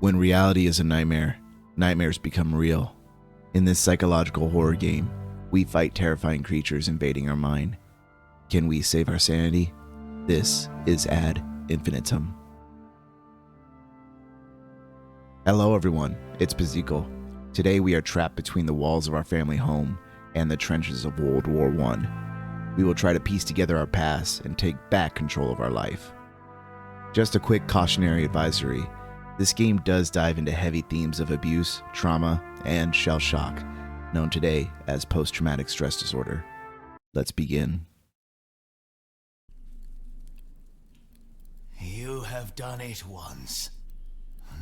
When reality is a nightmare, nightmares become real. In this psychological horror game, we fight terrifying creatures invading our mind. Can we save our sanity? This is Ad Infinitum. Hello everyone, it's Bazikal. Today we are trapped between the walls of our family home and the trenches of World War I. We will try to piece together our past and take back control of our life. Just a quick cautionary advisory. This game does dive into heavy themes of abuse, trauma, and shell shock, known today as post-traumatic stress disorder. Let's begin. You have done it once.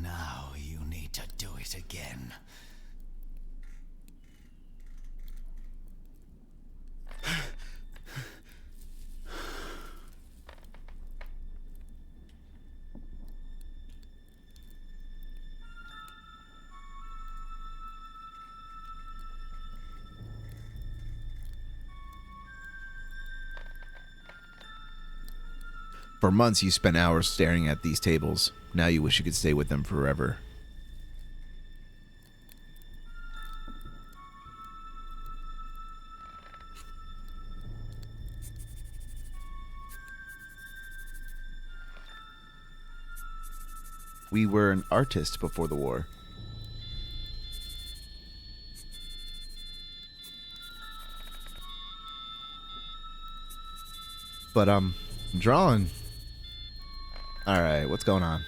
Now you need to do it again. For months you spent hours staring at these tables. Now you wish you could stay with them forever. We were an artist before the war. But I'm drawing. Alright, what's going on?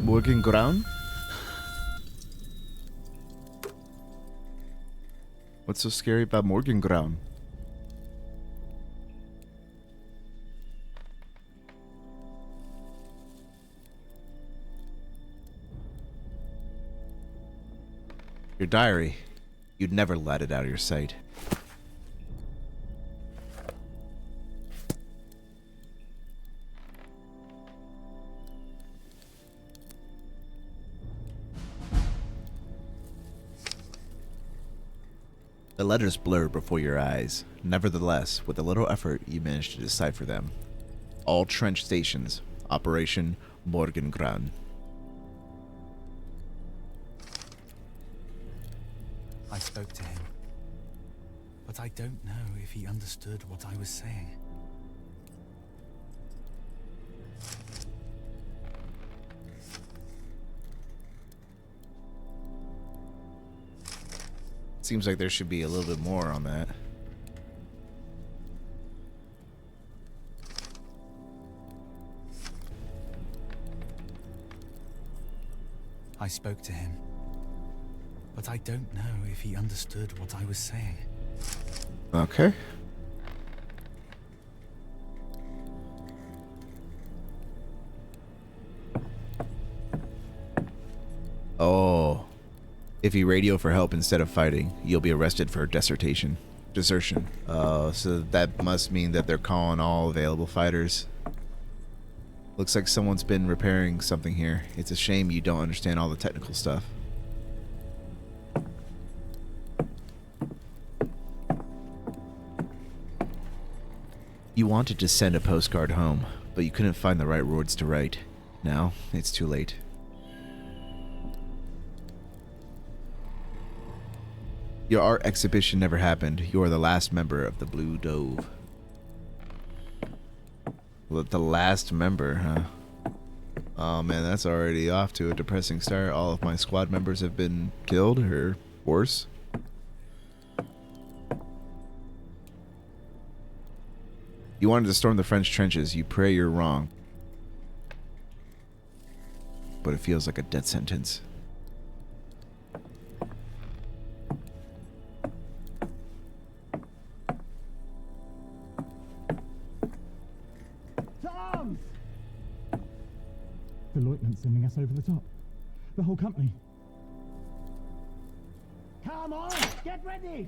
Morgen Ground? What's so scary about Morgen Ground? Your diary. You'd never let it out of your sight. The letters blur before your eyes. Nevertheless, with a little effort, you manage to decipher them. All trench stations. Operation Morgengrund. I spoke to him, but I don't know if he understood what I was saying. Seems like there should be a little bit more on that. I spoke to him, but I don't know if he understood what I was saying. Okay. Oh. If you radio for help instead of fighting, you'll be arrested for desertion. So that must mean that they're calling all available fighters. Looks like someone's been repairing something here. It's a shame you don't understand all the technical stuff. You wanted to send a postcard home, but you couldn't find the right words to write. Now, it's too late. Your art exhibition never happened. You are the last member of the Blue Dove. Well, the last member, huh? Oh man, that's already off to a depressing start. All of my squad members have been killed, or worse. You wanted to storm the French trenches. You pray you're wrong. But it feels like a death sentence. The lieutenant's sending us over the top. The whole company. Come on, get ready!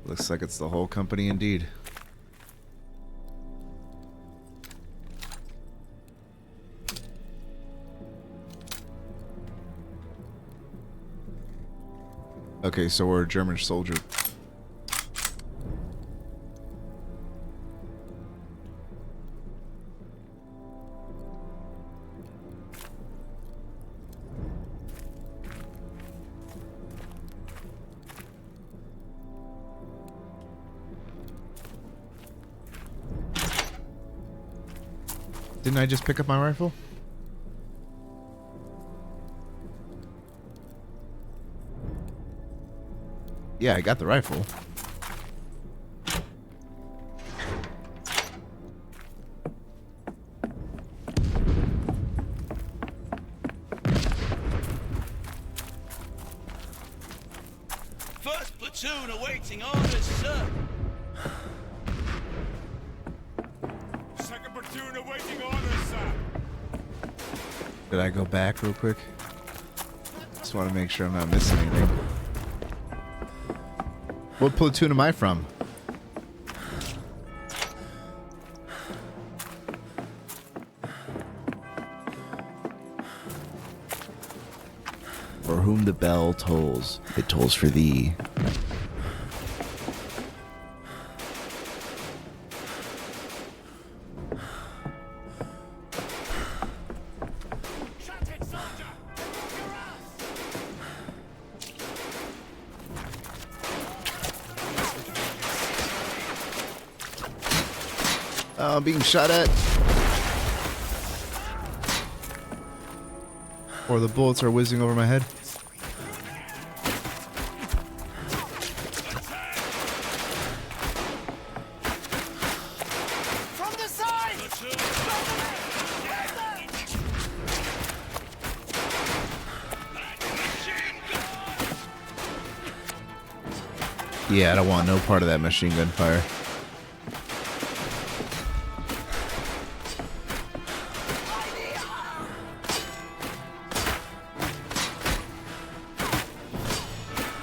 Looks like it's the whole company indeed. Okay, so we're a German soldier. Didn't I just pick up my rifle? Yeah, I got the rifle. First platoon awaiting orders, sir. Second platoon awaiting orders, sir. Did I go back real quick? Just want to make sure I'm not missing anything. What platoon am I from? For whom the bell tolls, it tolls for thee. Shut it, soldier! Your ass! Oh, I'm being shot at. Or the bullets are whizzing over my head. From the side! Yeah, I don't want no part of that machine gun fire.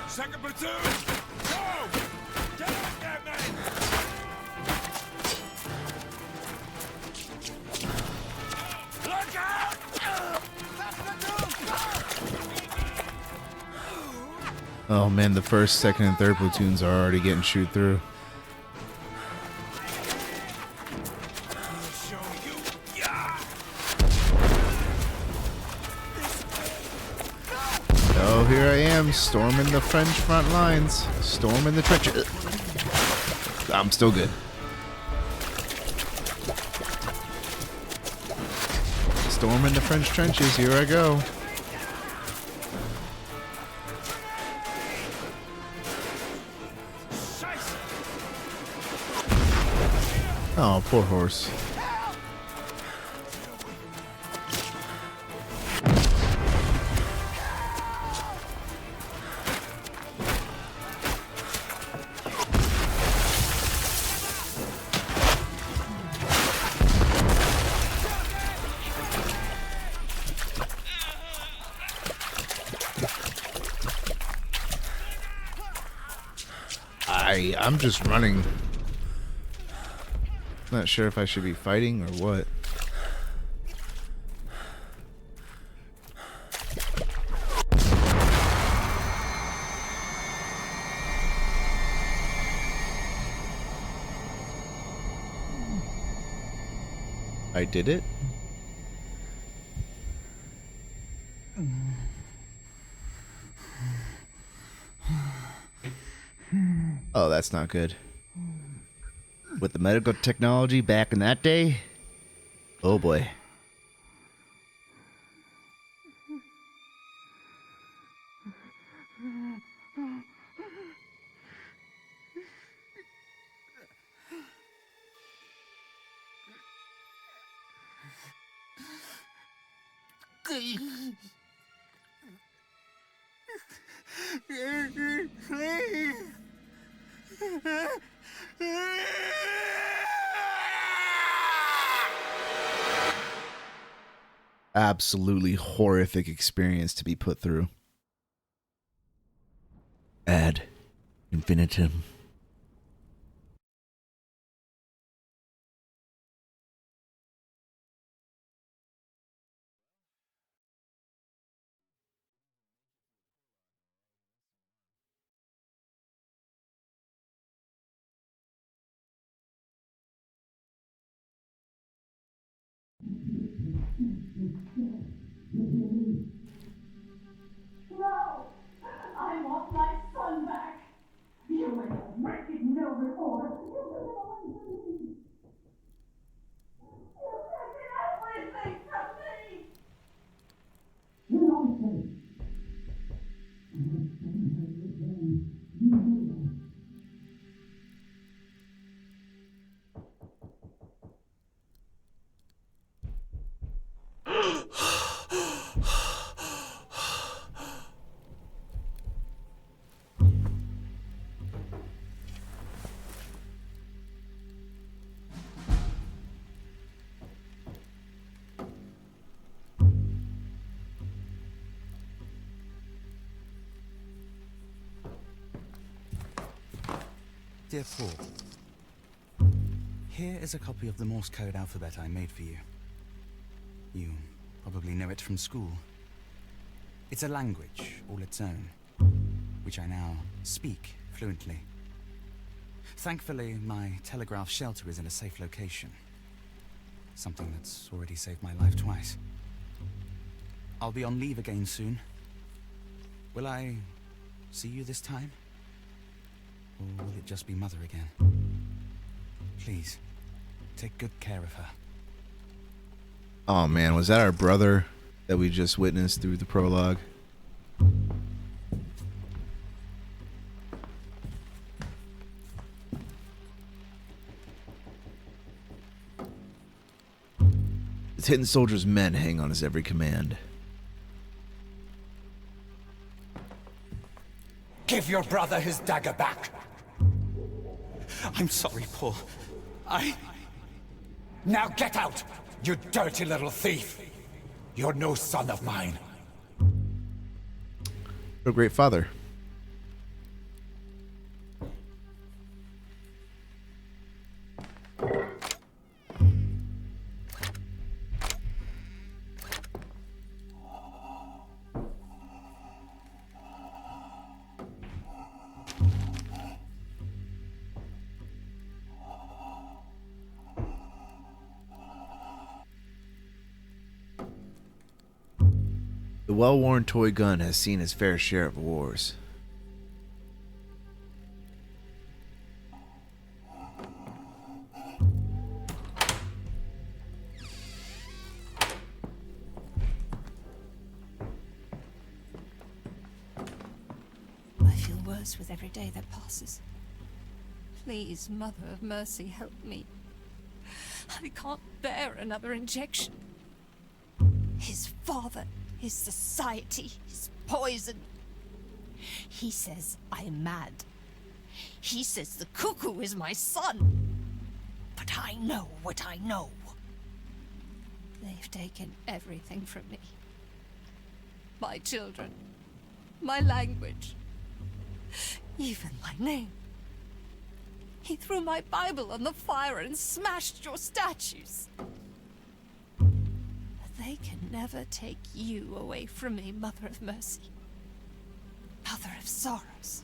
Second platoon! Go! Get out there, men! Look out! First platoon! Oh man, the first, second, and third platoons are already getting shoot through. I'll show you! Yeah! Oh, here I am, storming the French front lines. Storming the trenches. I'm still good. Storming the French trenches, here I go. Oh, poor horse. I'm just running. Not sure if I should be fighting or what. I did it? Oh, that's not good. With the medical technology back in that day? Oh boy. Absolutely horrific experience to be put through. Ad Infinitum. No! I want my son back! You made a wicked no reporter! You've taken everything from me! Nonsense! Dear Paul, here is a copy of the Morse code alphabet I made for you. You probably know it from school. It's a language all its own, which I now speak fluently. Thankfully, my telegraph shelter is in a safe location. Something that's already saved my life twice. I'll be on leave again soon. Will I see you this time? Or will it just be Mother again? Please, take good care of her. Oh man, was that our brother that we just witnessed through the prologue? The Tin Soldier's men hang on his every command. Give your brother his dagger back. I'm sorry, Paul. Now get out, you dirty little thief. You're no son of mine. What a great father. The well-worn toy gun has seen his fair share of wars. I feel worse with every day that passes. Please, Mother of Mercy, help me. I can't bear another injection. His father, his society, his poison. He says I'm mad. He says the cuckoo is my son. But I know what I know. They've taken everything from me. My children, my language, even my name. He threw my Bible on the fire and smashed your statues. They can never take you away from me, Mother of Mercy. Mother of Sorrows.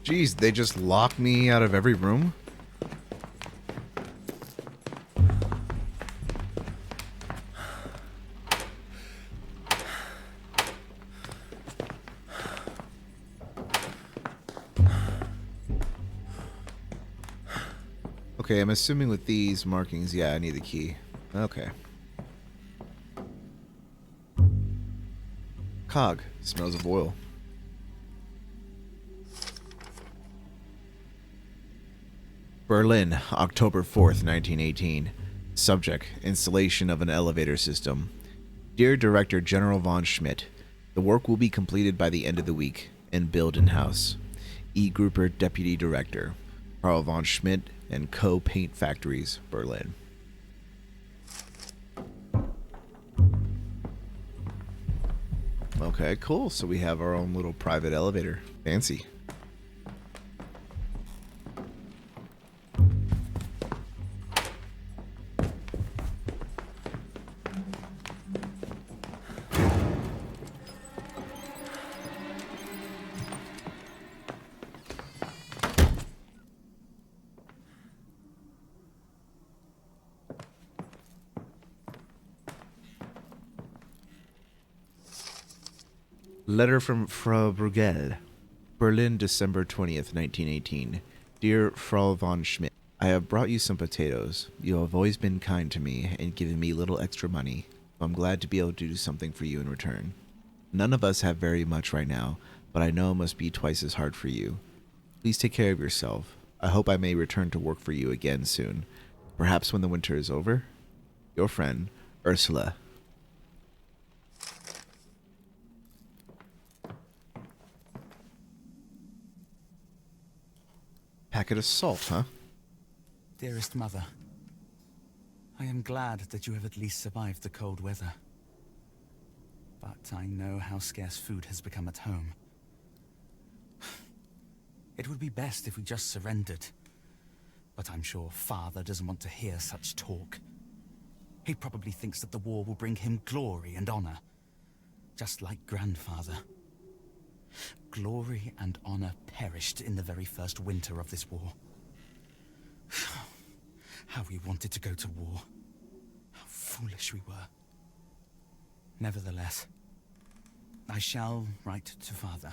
Jeez, they just lock me out of every room? Okay, I'm assuming with these markings, yeah, I need the key. Okay. Cog. Smells of oil. Berlin, October 4th, 1918. Subject, installation of an elevator system. Dear Director General von Schmidt, the work will be completed by the end of the week in Bilden House. E. Grouper, Deputy Director. Karl von Schmidt and Co. Paint Factories, Berlin. Okay, cool. So we have our own little private elevator. Fancy. Letter from Frau Bruegel. Berlin, December 20th, 1918. Dear Frau von Schmidt, I have brought you some potatoes. You have always been kind to me and given me little extra money. I'm glad to be able to do something for you in return. None of us have very much right now, but I know it must be twice as hard for you. Please take care of yourself. I hope I may return to work for you again soon. Perhaps when the winter is over? Your friend, Ursula. Packet of salt, huh? Dearest Mother, I am glad that you have at least survived the cold weather. But I know how scarce food has become at home. It would be best if we just surrendered. But I'm sure Father doesn't want to hear such talk. He probably thinks that the war will bring him glory and honor. Just like Grandfather. Glory and honor perished in the very first winter of this war. How we wanted to go to war. How foolish we were. Nevertheless, I shall write to Father.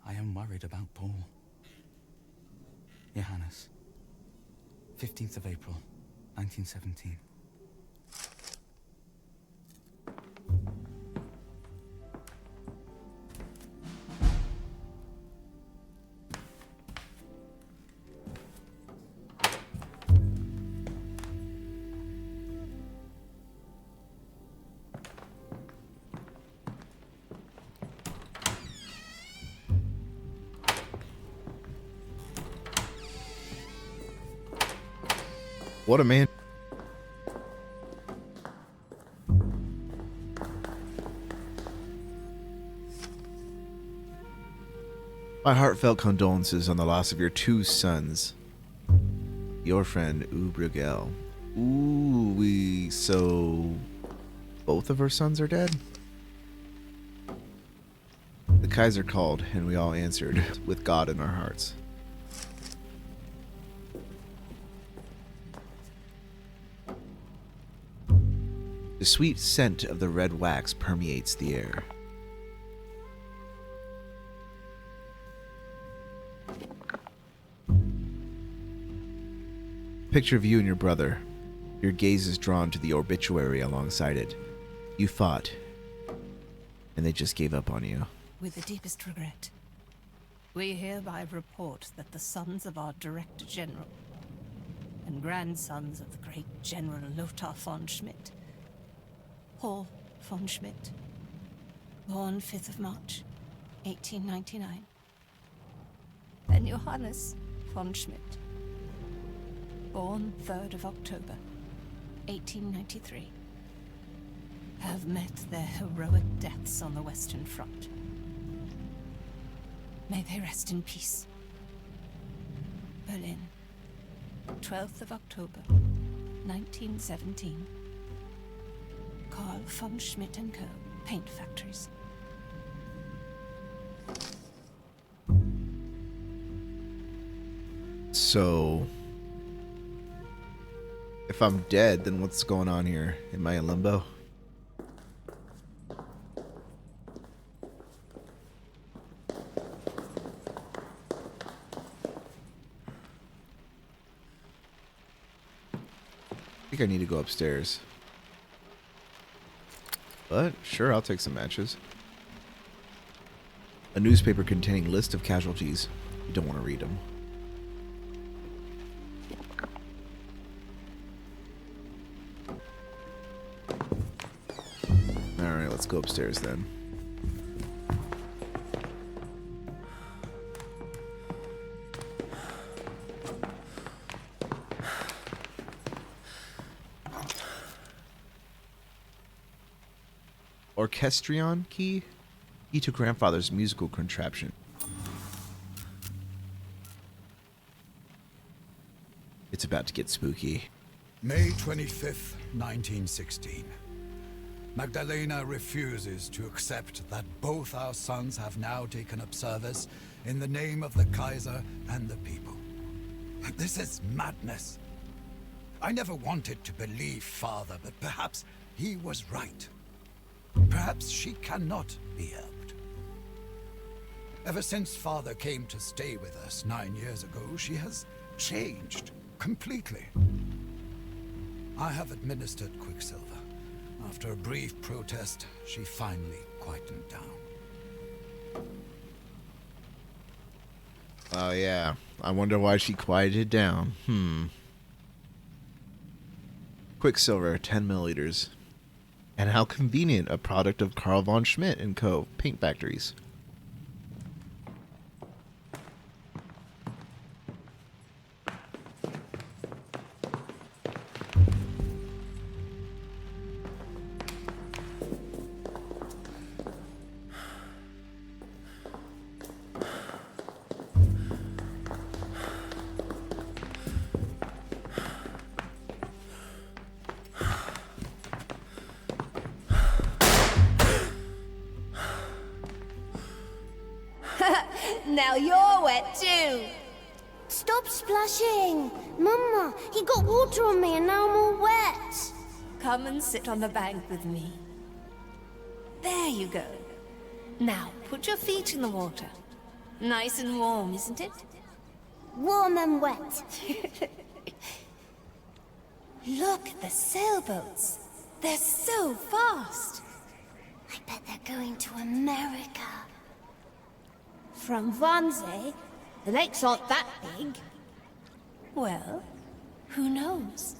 I am worried about Paul. Johannes, 15th of April, 1917. What a man. My heartfelt condolences on the loss of your two sons. Your friend, Bruegel. So both of her sons are dead? The Kaiser called, and we all answered, with God in our hearts. The sweet scent of the red wax permeates the air. Picture of you and your brother. Your gaze is drawn to the obituary alongside it. You fought, and they just gave up on you. With the deepest regret, we hereby report that the sons of our Director General and grandsons of the great General Lothar von Schmidt, Paul von Schmidt, born 5th of March, 1899, and Johannes von Schmidt, born 3rd of October, 1893, have met their heroic deaths on the Western Front. May they rest in peace. Berlin, 12th of October, 1917. Karl von Schmidt & Co. Paint Factories. So, if I'm dead, then what's going on here? Am I in limbo? I think I need to go upstairs. But sure, I'll take some matches. A newspaper containing list of casualties. You don't want to read them. Alright, let's go upstairs then. orchestrion key to grandfather's musical contraption. It's about to get spooky. May 25th, 1916. Magdalena refuses to accept that both our sons have now taken up service in the name of the Kaiser and the people. This is madness. I never wanted to believe Father, but perhaps he was right. Perhaps she cannot be helped. Ever since Father came to stay with us 9 years ago, she has changed completely. I have administered Quicksilver. After a brief protest, she finally quietened down. Oh yeah, I wonder why she quieted down. Quicksilver, 10 milliliters. And how convenient, a product of Carl von Schmidt & Co. Paint Factories. Now you're wet too. Stop splashing! Mama, he got water on me and now I'm all wet. Come and sit on the bank with me. There you go. Now, put your feet in the water. Nice and warm, isn't it? Warm and wet. Look at the sailboats. They're so fast. I bet they're going to America. From Wannsee, the lakes aren't that big. Well, who knows?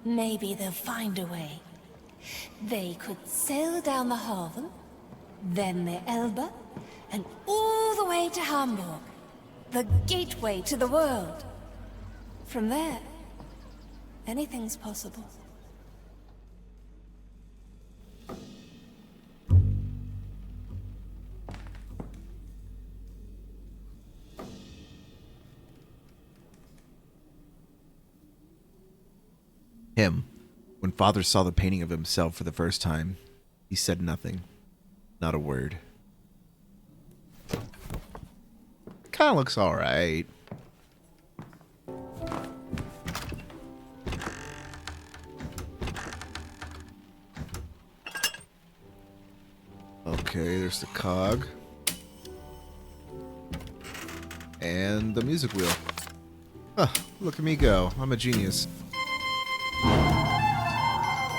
Maybe they'll find a way. They could sail down the Havel, then the Elbe, and all the way to Hamburg, the gateway to the world. From there, anything's possible. Him. When Father saw the painting of himself for the first time, he said nothing. Not a word. Kinda looks alright. Okay, there's the cog. And the music wheel. Huh, look at me go. I'm a genius.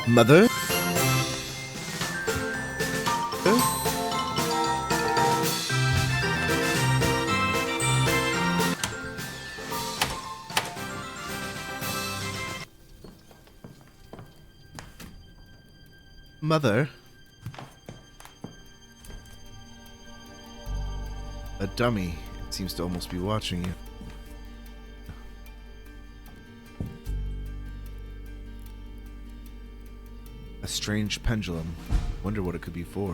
Mother? Mother? A dummy seems to almost be watching you. A strange pendulum. Wonder what it could be for.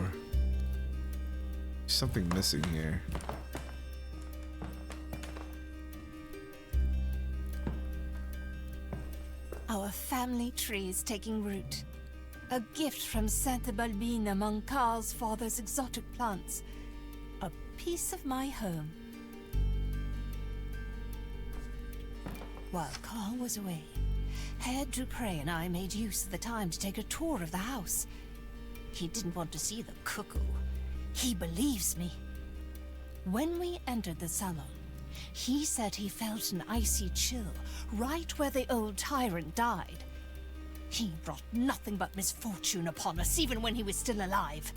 There's something missing here. Our family tree is taking root. A gift from Sainte Balbine among Carl's father's exotic plants. A piece of my home. While Carl was away, Herr Dupre and I made use of the time to take a tour of the house. He didn't want to see the cuckoo. He believes me. When we entered the salon, he said he felt an icy chill right where the old tyrant died. He brought nothing but misfortune upon us, even when he was still alive.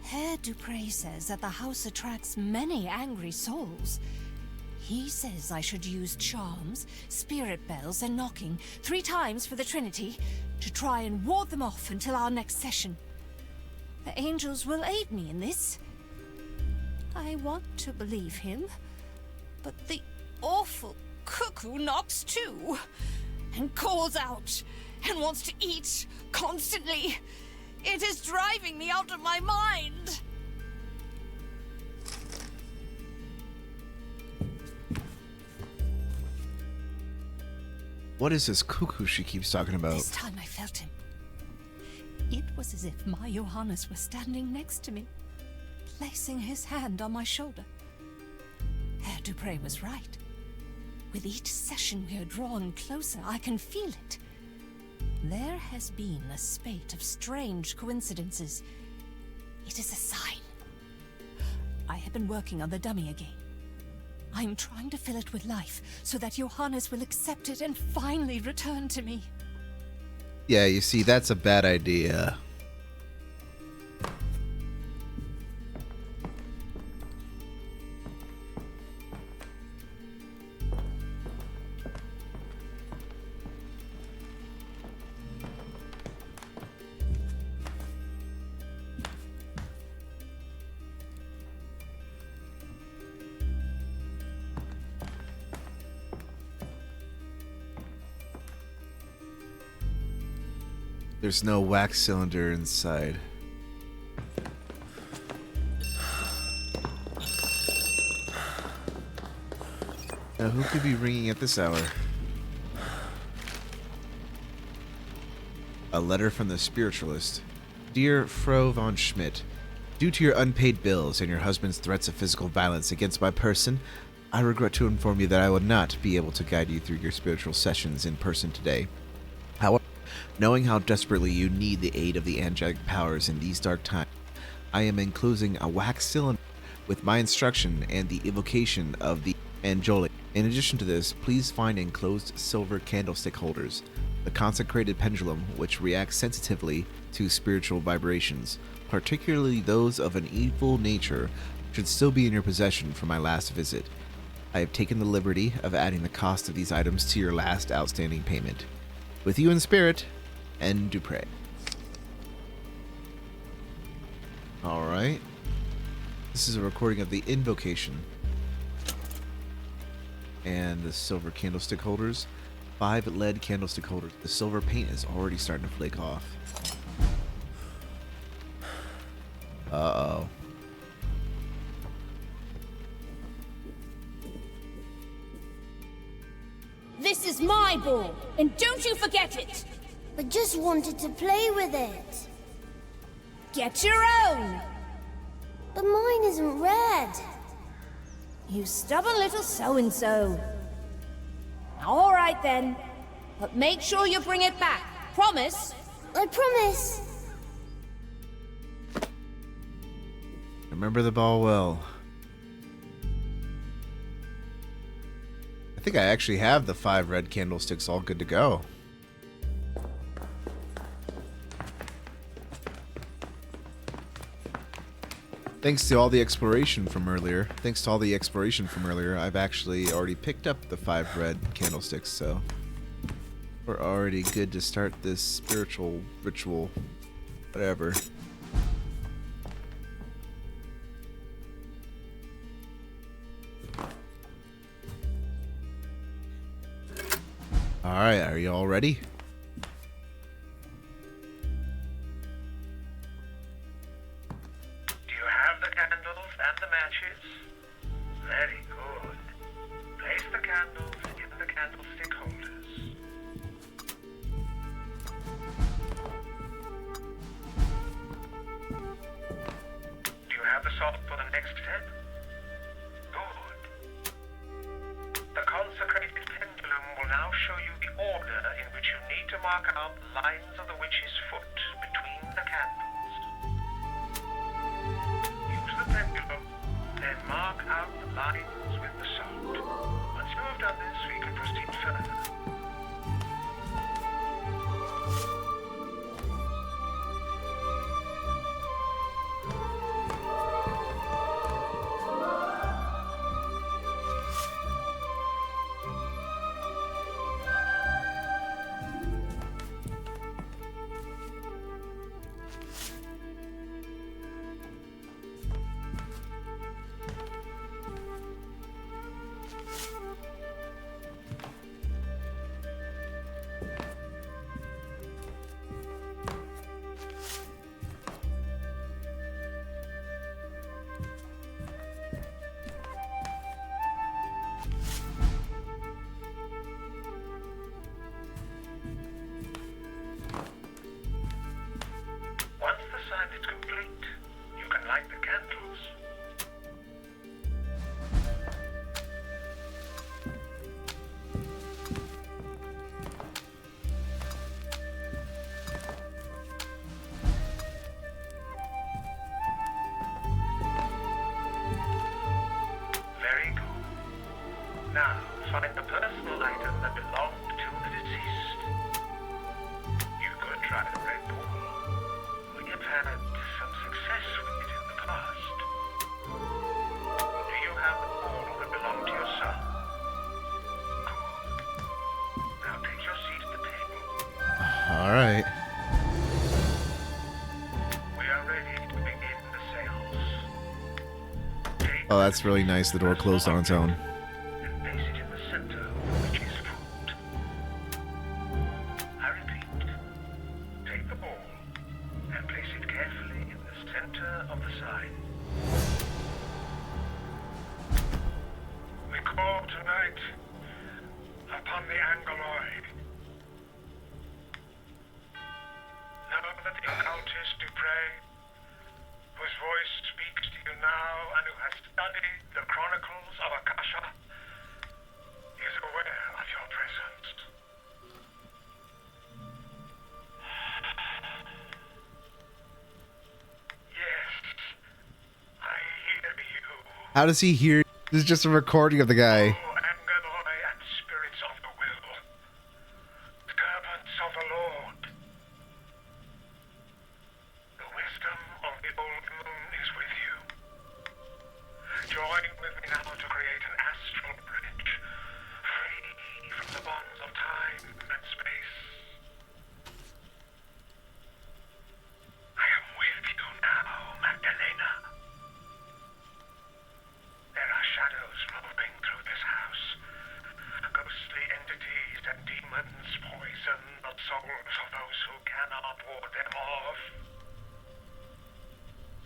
Herr Dupre says that the house attracts many angry souls. He says I should use charms, spirit bells, and knocking 3 times for the Trinity to try and ward them off until our next session. The angels will aid me in this. I want to believe him, but the awful cuckoo knocks too, and calls out, and wants to eat constantly. It is driving me out of my mind. What is this cuckoo she keeps talking about? This time I felt him. It was as if my Johannes was standing next to me, placing his hand on my shoulder. Herr Dupre was right. With each session we are drawn closer, I can feel it. There has been a spate of strange coincidences. It is a sign. I have been working on the dummy again. I'm trying to fill it with life, so that Johannes will accept it and finally return to me. Yeah, you see, that's a bad idea. There's no wax cylinder inside. Now, who could be ringing at this hour? A letter from the spiritualist. Dear Frau von Schmidt, due to your unpaid bills and your husband's threats of physical violence against my person, I regret to inform you that I will not be able to guide you through your spiritual sessions in person today. However, knowing how desperately you need the aid of the angelic powers in these dark times, I am enclosing a wax cylinder with my instruction and the evocation of the angelic. In addition to this, please find enclosed silver candlestick holders. The consecrated pendulum, which reacts sensitively to spiritual vibrations, particularly those of an evil nature, should still be in your possession from my last visit. I have taken the liberty of adding the cost of these items to your last outstanding payment. With you in spirit, N. Dupre. Alright. This is a recording of the invocation. And the silver candlestick holders. 5 lead candlestick holders. The silver paint is already starting to flake off. Uh-oh. This is my ball, and don't you forget it! I just wanted to play with it. Get your own! But mine isn't red. You stubborn little so-and-so. All right then, but make sure you bring it back. Promise? I promise. Remember the ball well. I think I actually have the 5 red candlesticks all good to go. Thanks to all the exploration from earlier. I've actually already picked up the 5 red candlesticks, so we're already good to start this spiritual ritual. Whatever. Alright, are you all ready? Do you have the candles and the matches? Very good. Place the candles in the candlestick holders. Do you have the salt for the next step? Good. The consecrated pendulum will now show you the order in which you need to mark out the lines of the witch's foot between the candles. Use the pendulum, then mark out the lines with the salt. Once you have done this, we can proceed further. Now, find the personal item that belonged to the deceased. You could try the red ball. We have had some success with it in the past. Do you have the ball that belonged to your son? Good. Now take your seat at the table. All right. We are ready to begin the seance. Take Oh, that's really nice. The door closed on its own. and place it in the center, which is foot. I repeat, take the ball and place it carefully in the center of the sign. We call tonight upon the Angoloid. Know that the occultist Dupre, whose voice speaks to you now and who has studied the chronicles of Akasha, is aware of your presence. Yes, I hear you. How does he hear? This is just a recording of the guy. Angeloi and spirits of the will, servants of the Lord. The wisdom of the old moon is with you. Join with me now to create an astral bridge, free from the bonds of time and space. I am with you now, Magdalena. There are shadows moving through this house. Ghostly entities and demons poison the souls of those who cannot ward them off.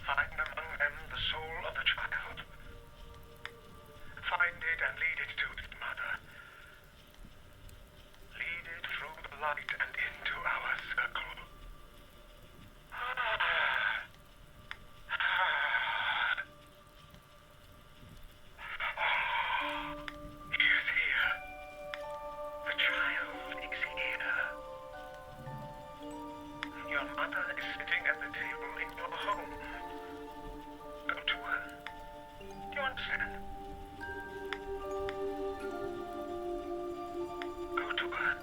Find among them the soul of the child. Find it and lead it to its mother. Lead it through the light and into our circle. He is here. The child is here. Your mother is sitting at the table in your home. Go to her. Do you understand? Go to her.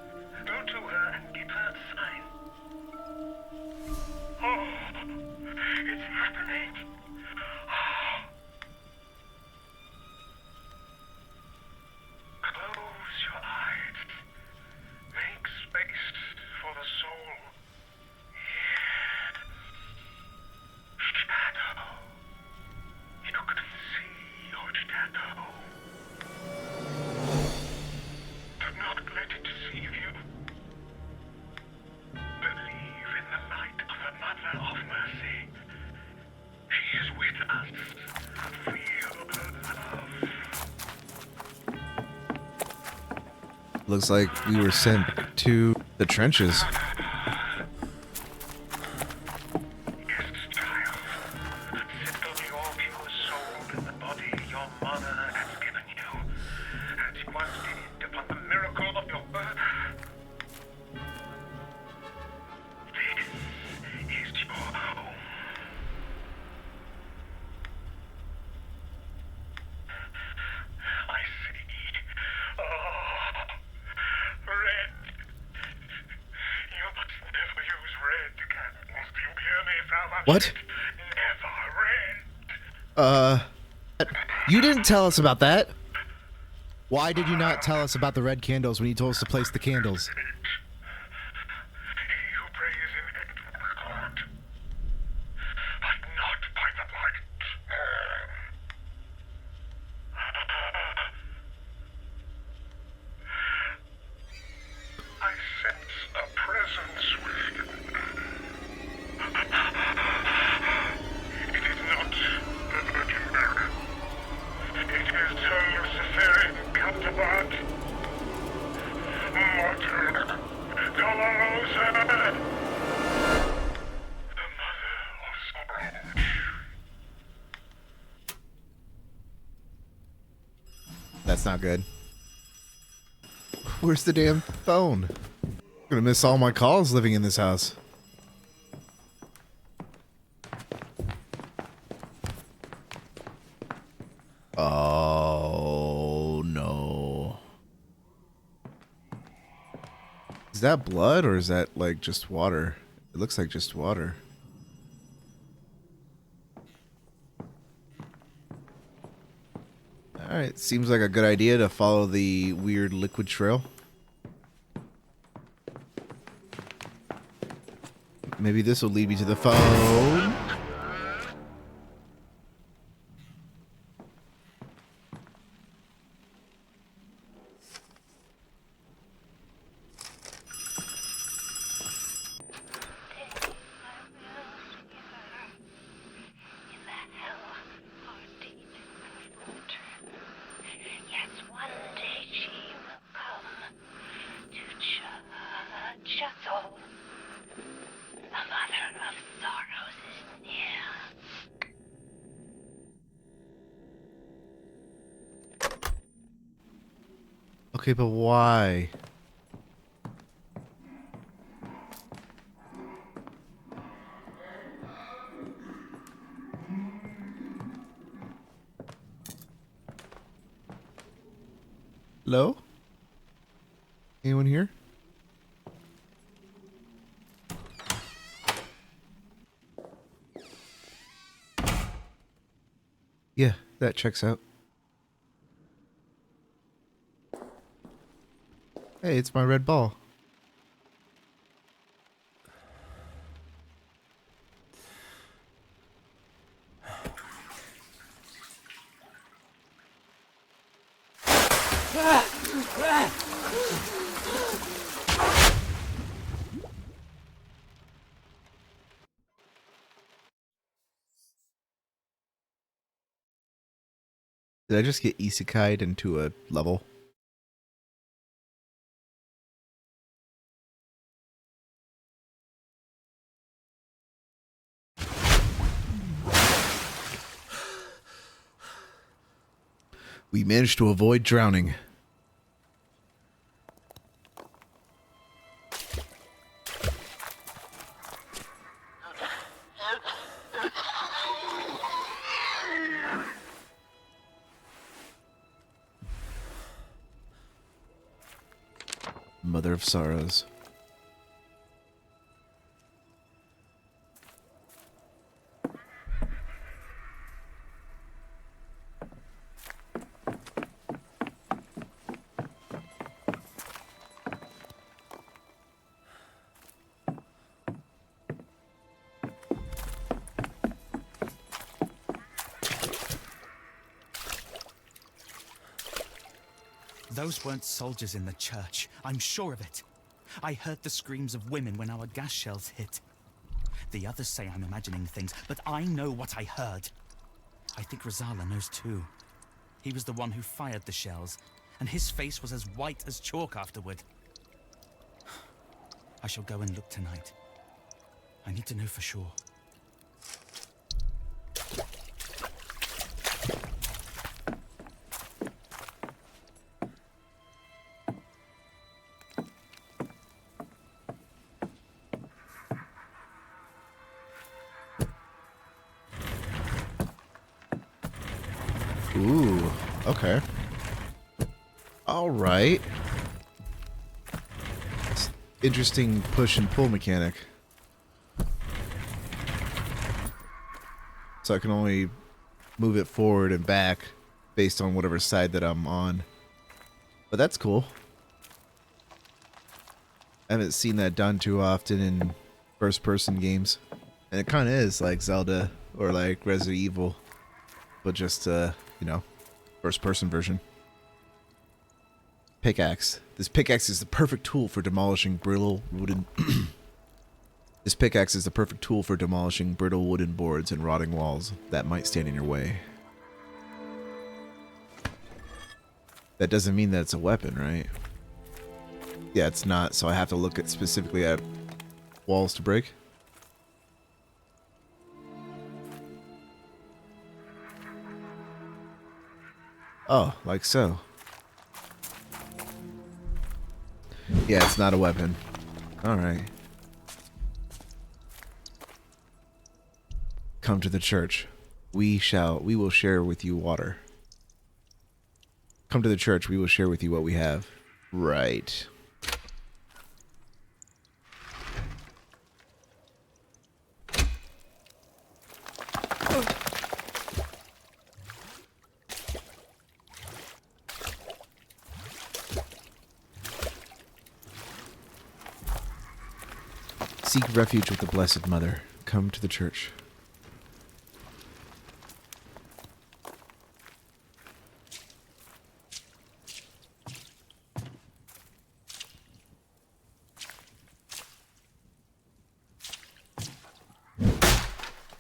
Go to her and give her a sign. Oh, it's happening. Close your eyes. Make space for the soul. Here. Shadow. You can see your shadow. Do not let it deceive you. Believe in the light of the Mother of Mercy. She is with us. Feel her love. Looks like we were sent to the trenches. Yes, child. Settle your pure soul in the body your mother has given you, as you once did upon the miracle of your birth. This is your home. I see. Oh, red. You must never use red candles. Do you hear me, Frau What? Never red. You didn't tell us about that. Why did you not tell us about the red candles when you told us to place the candles? He who prays in it will be caught, but not by the light. I sense a presence with you. It is not the Virgin Mary. It is her Luciferian counterpart. Mater Dolorosa. The Mother of Sorrow. That's not good. Where's the damn phone? I'm gonna miss all my calls living in this house. Oh no. Is that blood or is that like just water? It looks like just water. Alright, seems like a good idea to follow the weird liquid trail. Maybe this will lead me to the phone. Okay, but why? Hello? Anyone here? Yeah, that checks out. Hey, it's my red ball. Did I just get isekai'd into a level? We managed to avoid drowning. Mother of Sorrows. Those weren't soldiers in the church. I'm sure of it. I heard the screams of women when our gas shells hit. The others say I'm imagining things, but I know what I heard. I think Rosala knows too. He was the one who fired the shells, and his face was as white as chalk afterward. I shall go and look tonight. I need to know for sure. Ooh, okay. All right. Interesting push and pull mechanic. So I can only move it forward and back based on whatever side that I'm on. But that's cool. I haven't seen that done too often in first-person games. And it kind of is like Zelda or like Resident Evil. But just, you know, first-person version. Pickaxe. This pickaxe is the perfect tool for demolishing brittle wooden... This pickaxe is the perfect tool for demolishing brittle wooden boards and rotting walls that might stand in your way. That doesn't mean that it's a weapon, right? Yeah, it's not, so I have to look at specifically at walls to break. Oh, like so. Yeah, it's not a weapon. Alright. Come to the church. We will share with you water. Come to the church, we will share with you what we have. Right. Seek refuge with the Blessed Mother. Come to the church.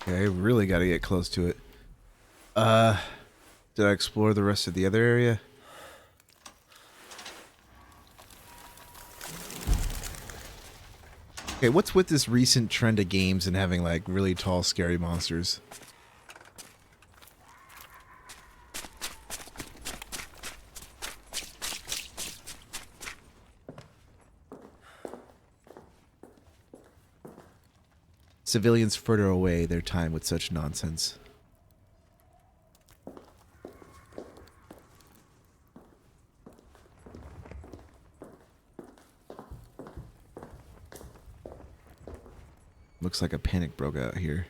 Okay, I really got to get close to it. Did I explore the rest of the other area? Okay, what's with this recent trend of games and having like really tall, scary monsters? Civilians further away their time with such nonsense. Looks like a panic broke out here.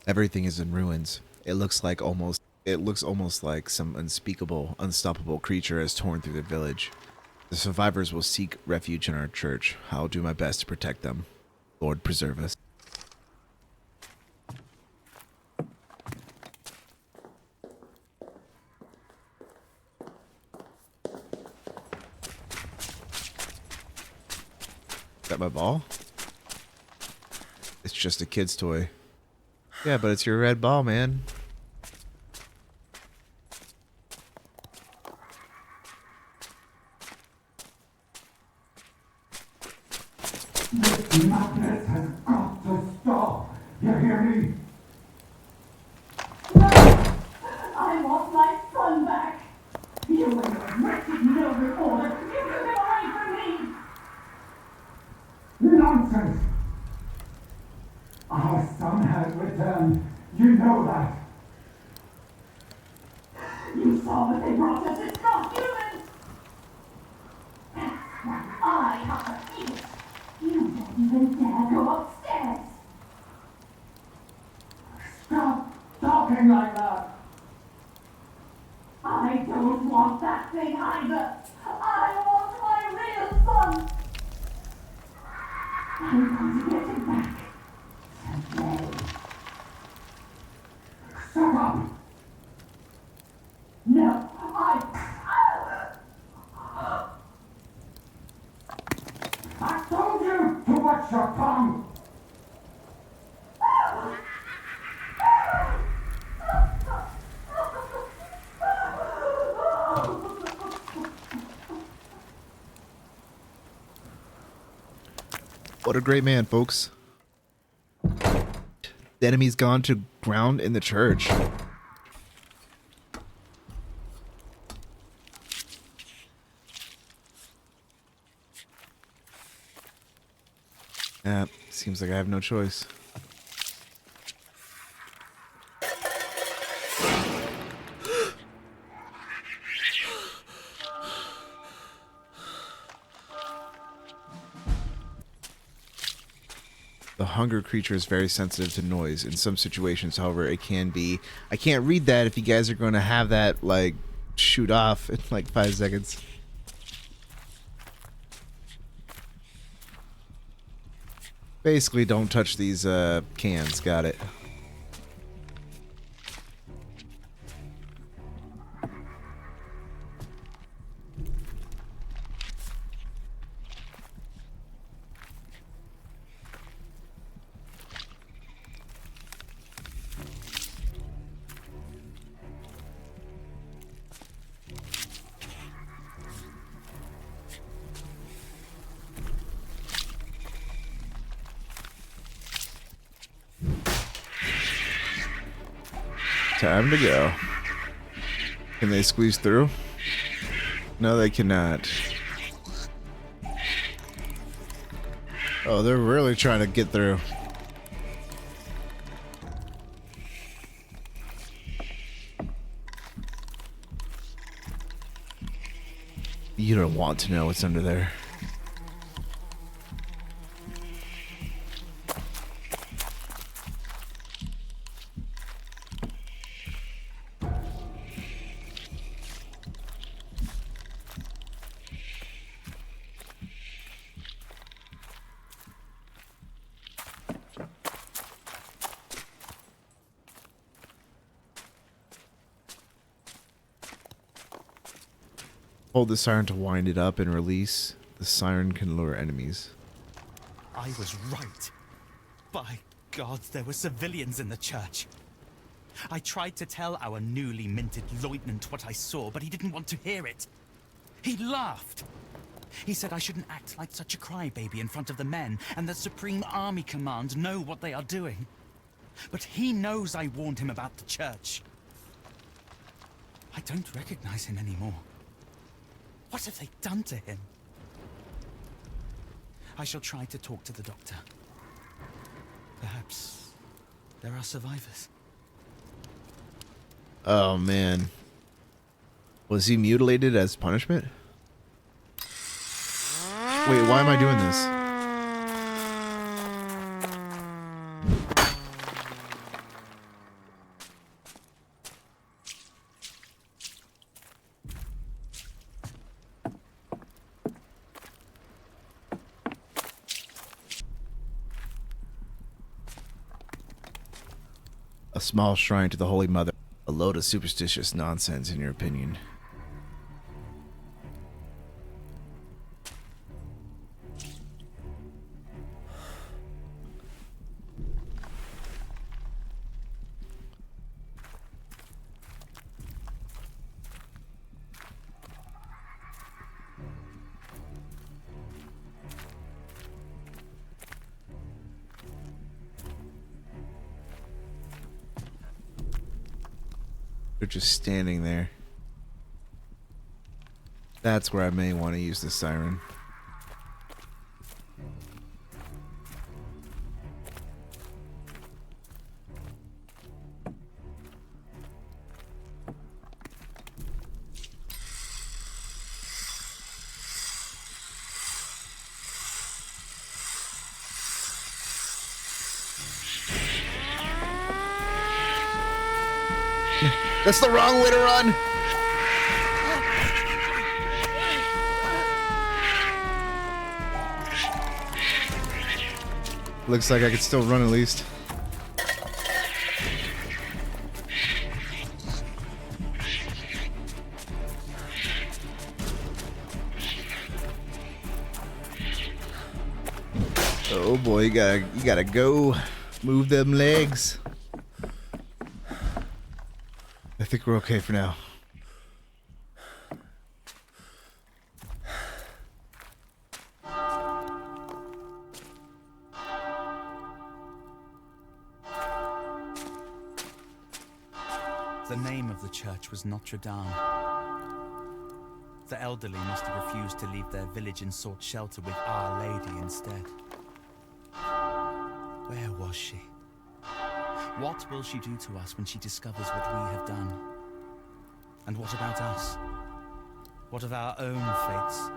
Everything is in ruins. It looks almost like some unspeakable, unstoppable creature has torn through the village. The survivors will seek refuge in our church. I'll do my best to protect them. Lord, preserve us. Is that my ball? It's just a kid's toy. Yeah, but it's your red ball, man. This madness has got to stop. You hear me? I want my son back. You and your wretched noble order. You took him away from me. Nonsense! Our son has returned. You know that. You saw what they brought us. It's not human. That's why I have to eat it. You don't even dare go upstairs. Stop talking like that. I don't want that thing either. I want my real son. I'm going to get him back. Today. Shut up! No, I told you to watch your tongue! What a great man, folks. The enemy's gone to ground in the church. Seems like I have no choice. The hunger creature is very sensitive to noise. In some situations, however, it can be. I can't read that if you guys are going to have that, like, shoot off in like 5 seconds. Basically, don't touch these cans. Got it. Time to go. Can they squeeze through? No, they cannot. Oh, they're really trying to get through. You don't want to know what's under there. Hold the siren to wind it up and release. The siren can lure enemies. I was right. By God, there were civilians in the church. I tried to tell our newly minted lieutenant what I saw, but he didn't want to hear it. He laughed. He said I shouldn't act like such a crybaby in front of the men, and that Supreme Army Command know what they are doing. But he knows I warned him about the church. I don't recognize him anymore. What have they done to him? I shall try to talk to the doctor. Perhaps there are survivors. Oh, man. Was he mutilated as punishment? Wait, why am I doing this? A small shrine to the Holy Mother. A load of superstitious nonsense, in your opinion. They're just standing there. That's where I may want to use the siren. That's the wrong way to run! Looks like I could still run at least. Oh boy, you gotta go. Move them legs. I think we're okay for now. The name of the church was Notre Dame. The elderly must have refused to leave their village and sought shelter with Our Lady instead. Where was she? What will she do to us when she discovers what we have done? And what about us? What of our own fates?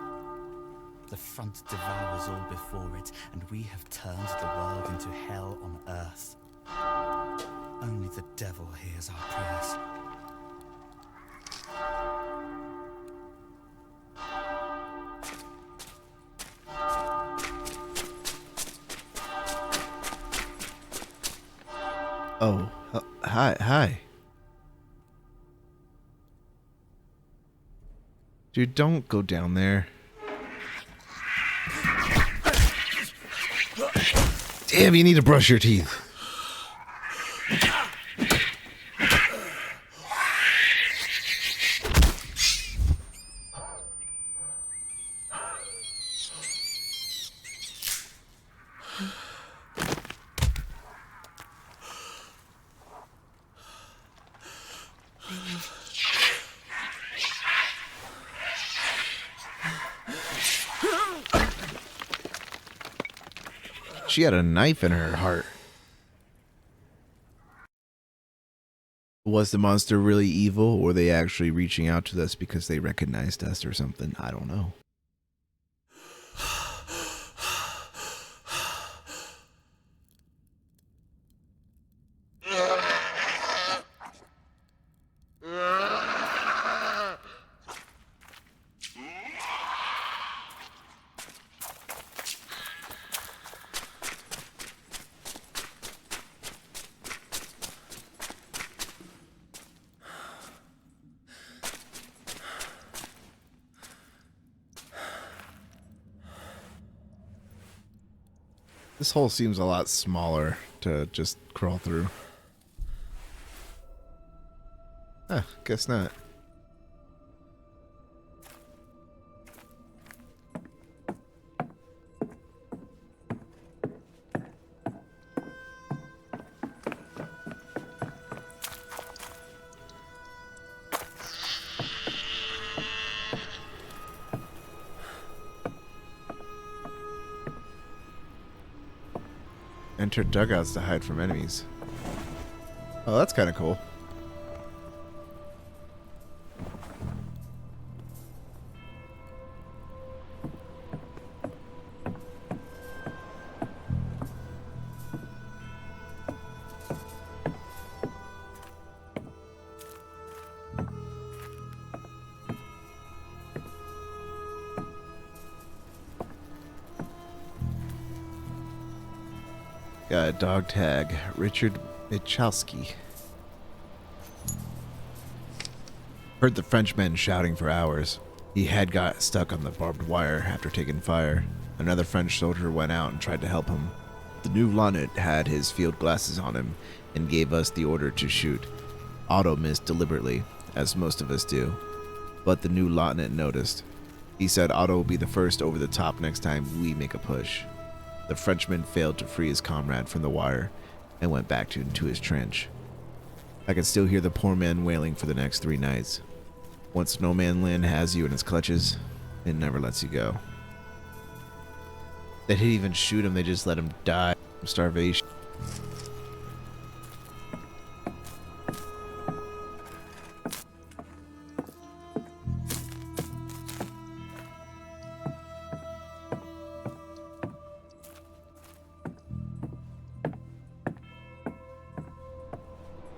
The front devours all before it, and we have turned the world into hell on earth. Only the devil hears our prayers. Oh, hi. Dude, don't go down there. Damn, you need to brush your teeth. She had a knife in her heart. Was the monster really evil, or were they actually reaching out to us because they recognized us or something? I don't know. This hole seems a lot smaller to just crawl through. Huh, guess not. Enter dugouts to hide from enemies. Oh, that's kind of cool. Got a dog tag, Richard Michalski. Heard the Frenchman shouting for hours. He had got stuck on the barbed wire after taking fire. Another French soldier went out and tried to help him. The new lieutenant had his field glasses on him and gave us the order to shoot. Otto missed deliberately, as most of us do, but the new lieutenant noticed. He said Otto will be the first over the top next time we make a push. The Frenchman failed to free his comrade from the wire and went back into his trench. I can still hear the poor man wailing for the next 3 nights. Once no man land has you in its clutches, it never lets you go. They didn't even shoot him, they just let him die from starvation.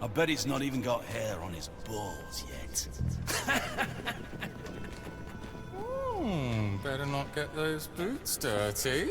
I bet he's not even got hair on his balls yet. Better not get those boots dirty.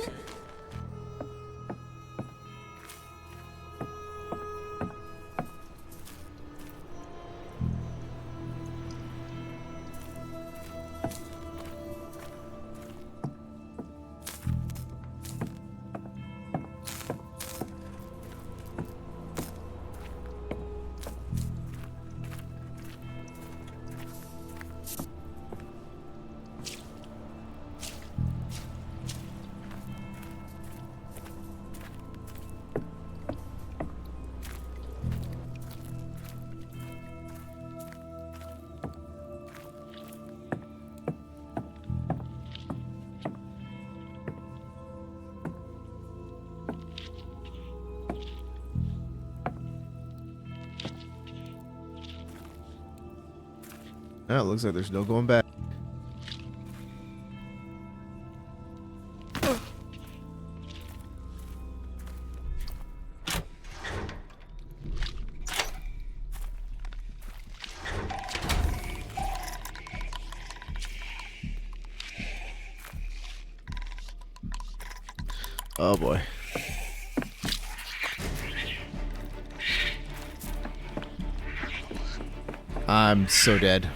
Oh, it looks like there's no going back. Oh boy. I'm so dead.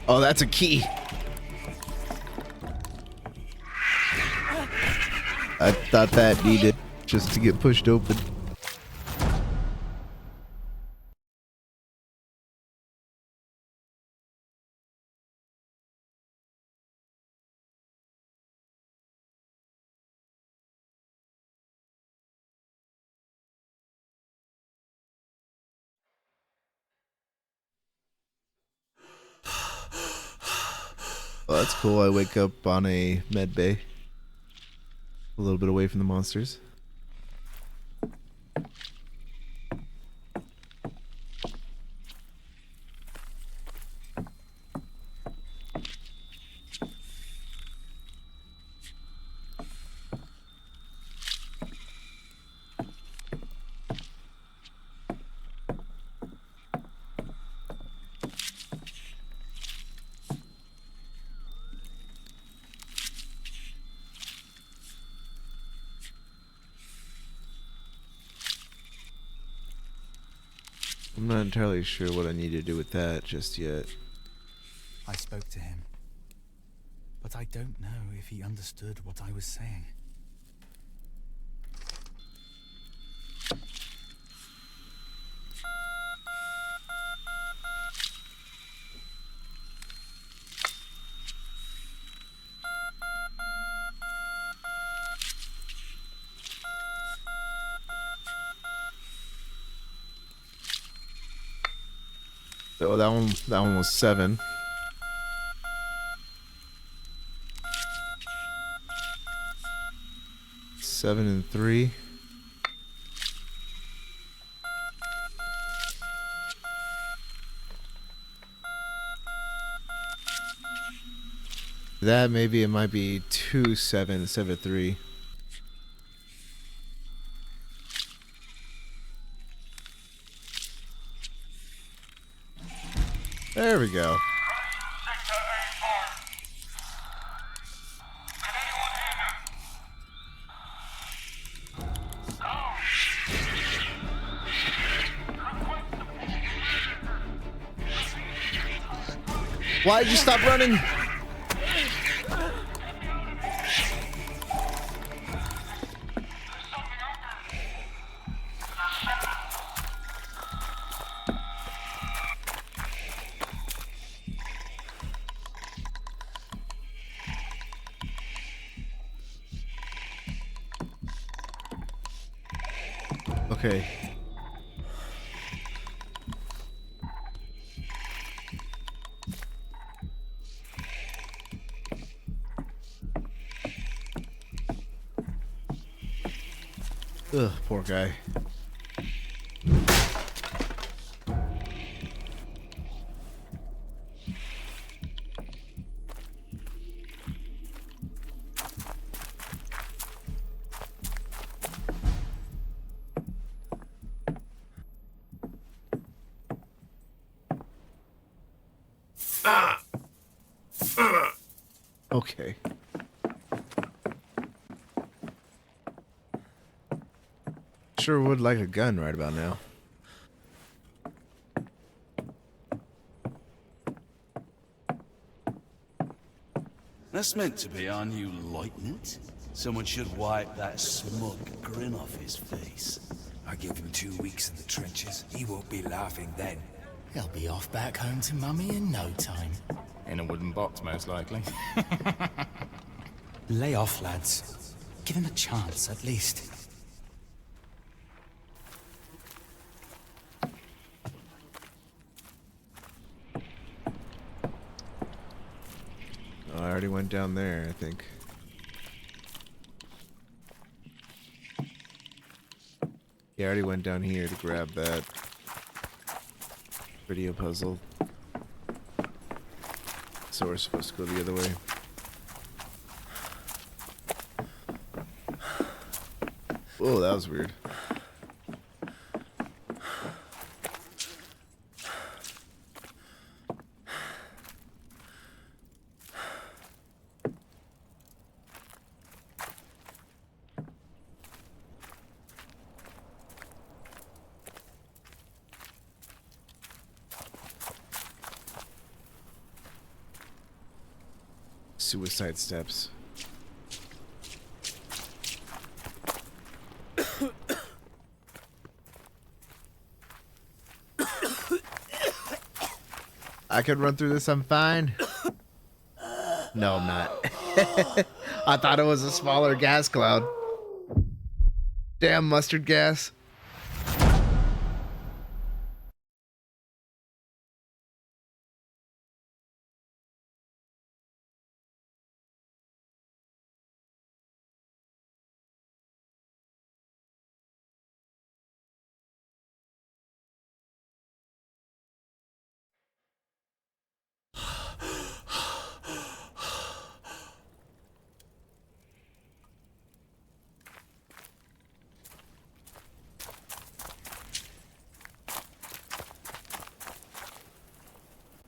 Oh, that's a key. I thought that needed just to get pushed open. Well, that's cool. I wake up on a med bay. A little bit away from the monsters. I'm not entirely sure what I need to do with that just yet. I spoke to him, but I don't know if he understood what I was saying. Oh, that one was 7. Seven and 3. That maybe it might be 2 7 instead of 3. There we go. Why did you stop running? Okay. Ugh, poor guy. Okay. Sure would like a gun right about now. That's meant to be our new lieutenant. Someone should wipe that smug grin off his face. I give him 2 weeks in the trenches. He won't be laughing then. He'll be off back home to Mummy in no time. In a wooden box, most likely. Lay off, lads. Give him a chance, at least. Oh, I already went down there, I think. Yeah, I already went down here to grab that video puzzle. So we're supposed to go the other way. Whoa, that was weird. Suicide steps. I could run through this, I'm fine. No, I'm not. I thought it was a smaller gas cloud. Damn mustard gas.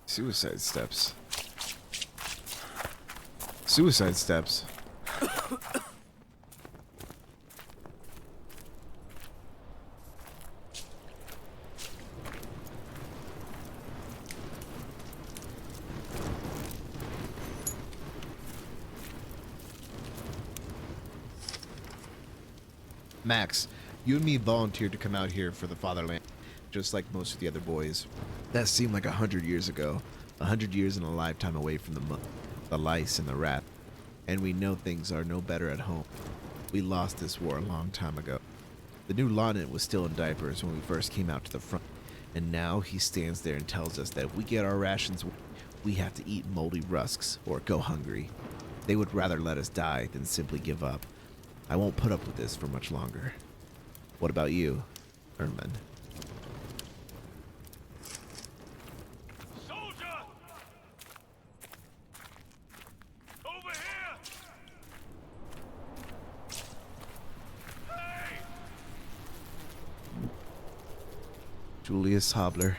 Suicide steps. Suicide steps. Max, you and me volunteered to come out here for the fatherland, just like most of the other boys. That seemed like 100 years ago. 100 years and a lifetime away from the lice and the rat. And we know things are no better at home. We lost this war a long time ago. The new lieutenant was still in diapers when we first came out to the front. And now he stands there and tells us that if we get our rations, we have to eat moldy rusks or go hungry. They would rather let us die than simply give up. I won't put up with this for much longer. What about you, Herman? Soldier! Over here! Hey! Julius Hobler.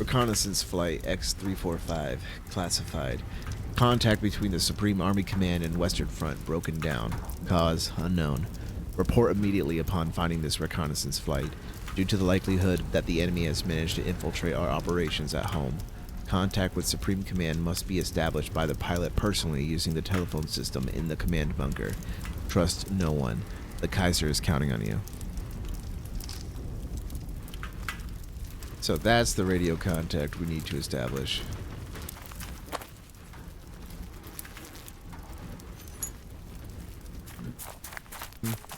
Reconnaissance Flight X-345, classified. Contact between the Supreme Army Command and Western Front broken down. Cause unknown. Report immediately upon finding this reconnaissance flight, due to the likelihood that the enemy has managed to infiltrate our operations at home. Contact with Supreme Command must be established by the pilot personally using the telephone system in the command bunker. Trust no one. The Kaiser is counting on you. So that's the radio contact we need to establish.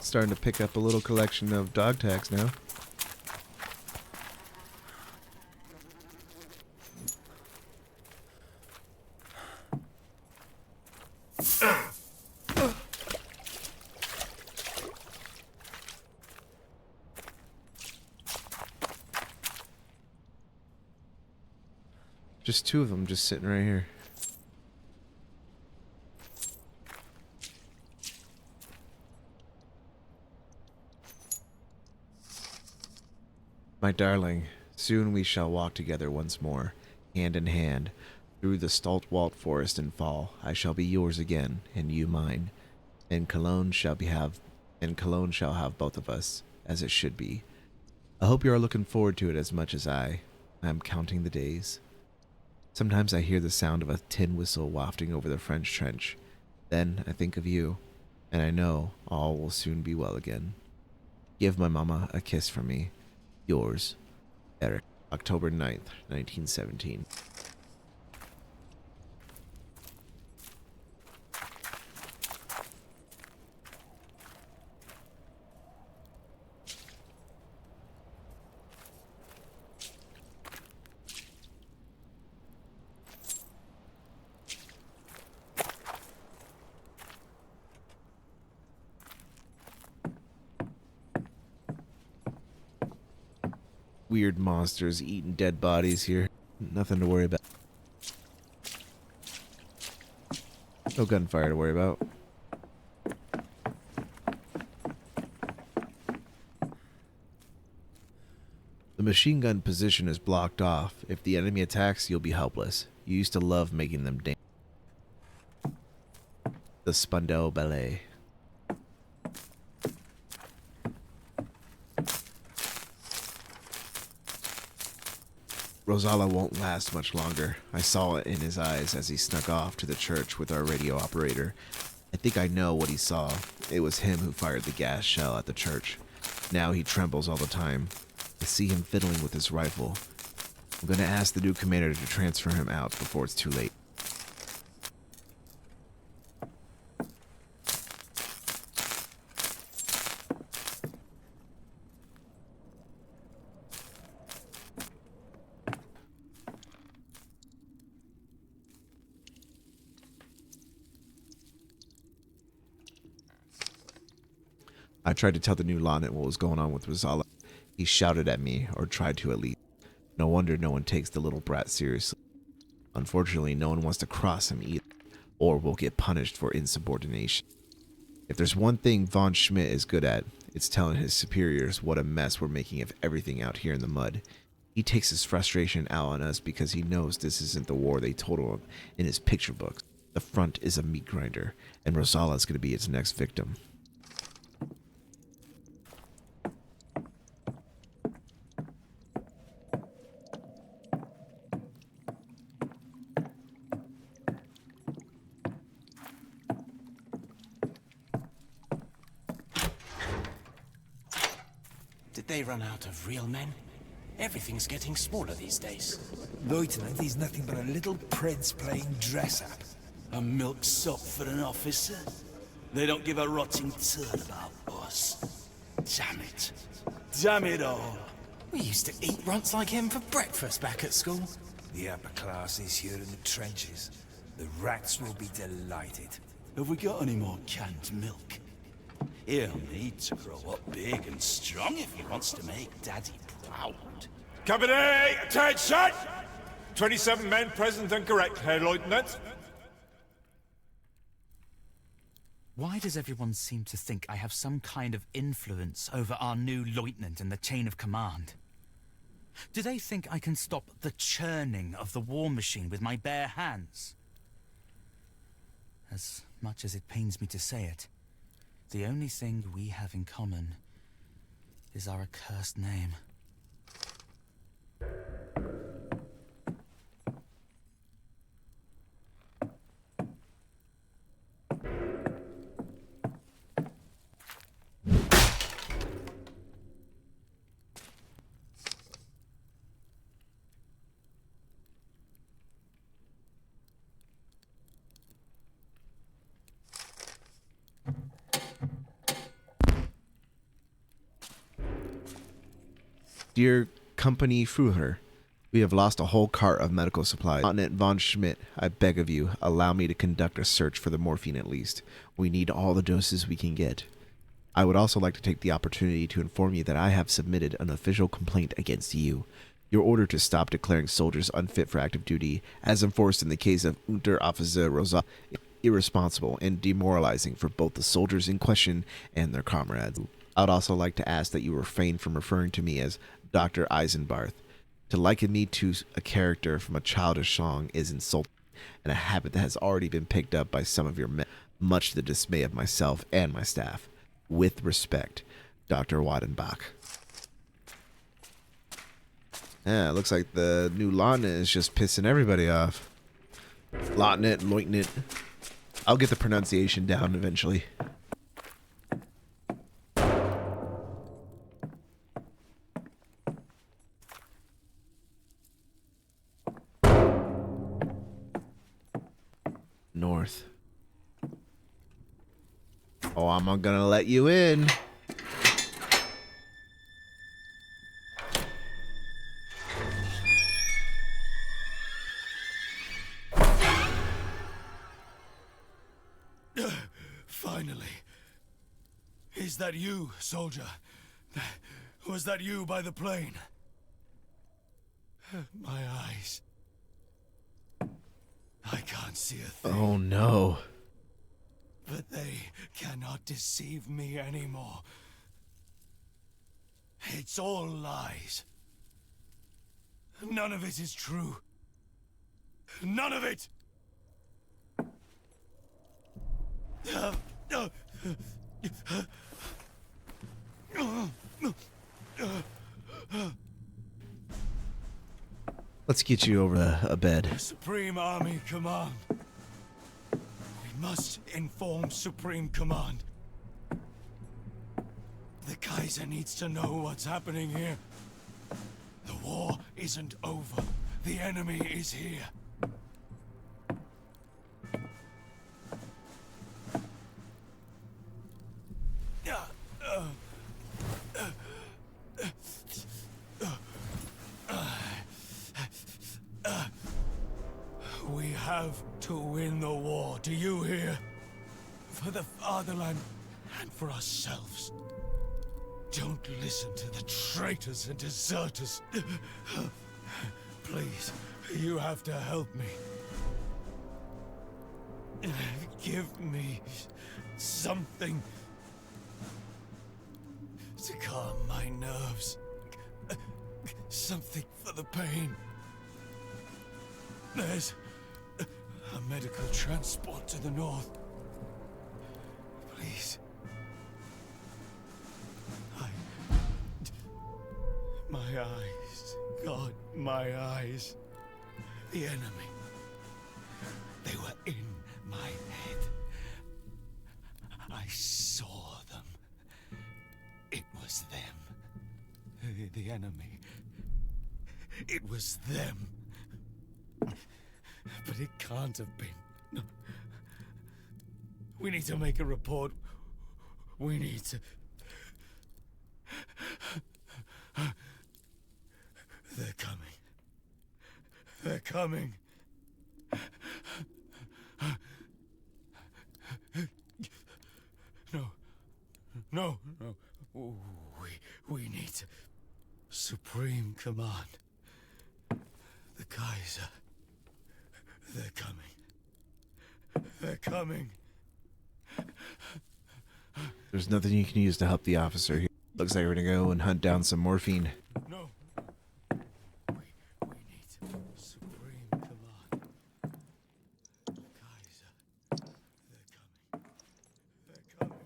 Starting to pick up a little collection of dog tags now. Just two of them just sitting right here. My darling, soon we shall walk together once more, hand in hand, through the Stalwart forest and fall. I shall be yours again, and you mine. And Cologne shall have both of us, as it should be. I hope you are looking forward to it as much as I. I am counting the days. Sometimes I hear the sound of a tin whistle wafting over the French trench. Then I think of you, and I know all will soon be well again. Give my mama a kiss from me. Yours, Eric. October 9th, 1917. Weird monsters eating dead bodies here. Nothing to worry about. No gunfire to worry about. The machine gun position is blocked off. If the enemy attacks, you'll be helpless. You used to love making them dance. The Spandau Ballet. Rosala won't last much longer. I saw it in his eyes as he snuck off to the church with our radio operator. I think I know what he saw. It was him who fired the gas shell at the church. Now he trembles all the time. I see him fiddling with his rifle. I'm going to ask the new commander to transfer him out before it's too late. I tried to tell the new lieutenant what was going on with Rosala. He shouted at me, or tried to at least. No wonder no one takes the little brat seriously. Unfortunately, no one wants to cross him either, or will get punished for insubordination. If there's one thing von Schmidt is good at, it's telling his superiors what a mess we're making of everything out here in the mud. He takes his frustration out on us because he knows this isn't the war they told him in his picture books. The front is a meat grinder, and Rosala is going to be its next victim. Did they run out of real men? Everything's getting smaller these days. Lieutenant, he's nothing but a little prince playing dress-up. A milksop for an officer? They don't give a rotting turd about us. Damn it. Damn it all. We used to eat runts like him for breakfast back at school. The upper classes here in the trenches. The rats will be delighted. Have we got any more canned milk? He'll need to grow up big and strong if he wants to make Daddy proud. Company, attention! 27 men present and correct, Herr Lieutenant. Why does everyone seem to think I have some kind of influence over our new lieutenant in the chain of command? Do they think I can stop the churning of the war machine with my bare hands? As much as it pains me to say it, the only thing we have in common is our accursed name. Dear Company Führer, we have lost a whole cart of medical supplies. Lieutenant von Schmidt, I beg of you, allow me to conduct a search for the morphine at least. We need all the doses we can get. I would also like to take the opportunity to inform you that I have submitted an official complaint against you. Your order to stop declaring soldiers unfit for active duty, as enforced in the case of Unteroffizier Rosa, is irresponsible and demoralizing for both the soldiers in question and their comrades. I would also like to ask that you refrain from referring to me as Dr. Eisenbarth. To liken me to a character from a childish song is insulting, and a habit that has already been picked up by some of your men, much to the dismay of myself and my staff. With respect, Dr. Wadenbach. Yeah, it looks like the new lieutenant is just pissing everybody off. Lieutenant. I'll get the pronunciation down eventually. North. Oh, I'm not gonna let you in. Finally. Is that you, soldier? Was that you by the plane? My eyes. I can't see a thing. Oh no. But they cannot deceive me anymore. It's all lies. None of it is true. None of it! Let's get you over a bed. Supreme Army Command. We must inform Supreme Command. The Kaiser needs to know what's happening here. The war isn't over. The enemy is here. We have to win the war, do you hear? For the fatherland and for ourselves. Don't listen to the traitors and deserters. Please, you have to help me. Give me something to calm my nerves. Something for the pain. There's a medical transport to the north. Please. My eyes. God, my eyes. The enemy. They were in my head. I saw them. It was them. The enemy. It was them. But it can't have been. No. We need to make a report. We need to... They're coming. They're coming. No. No, no. We need to... Supreme Command. The Kaiser. They're coming. They're coming. There's nothing you can use to help the officer here. Looks like we're gonna go and hunt down some morphine. No. We need Supreme Command. The Kaiser. They're coming. They're coming.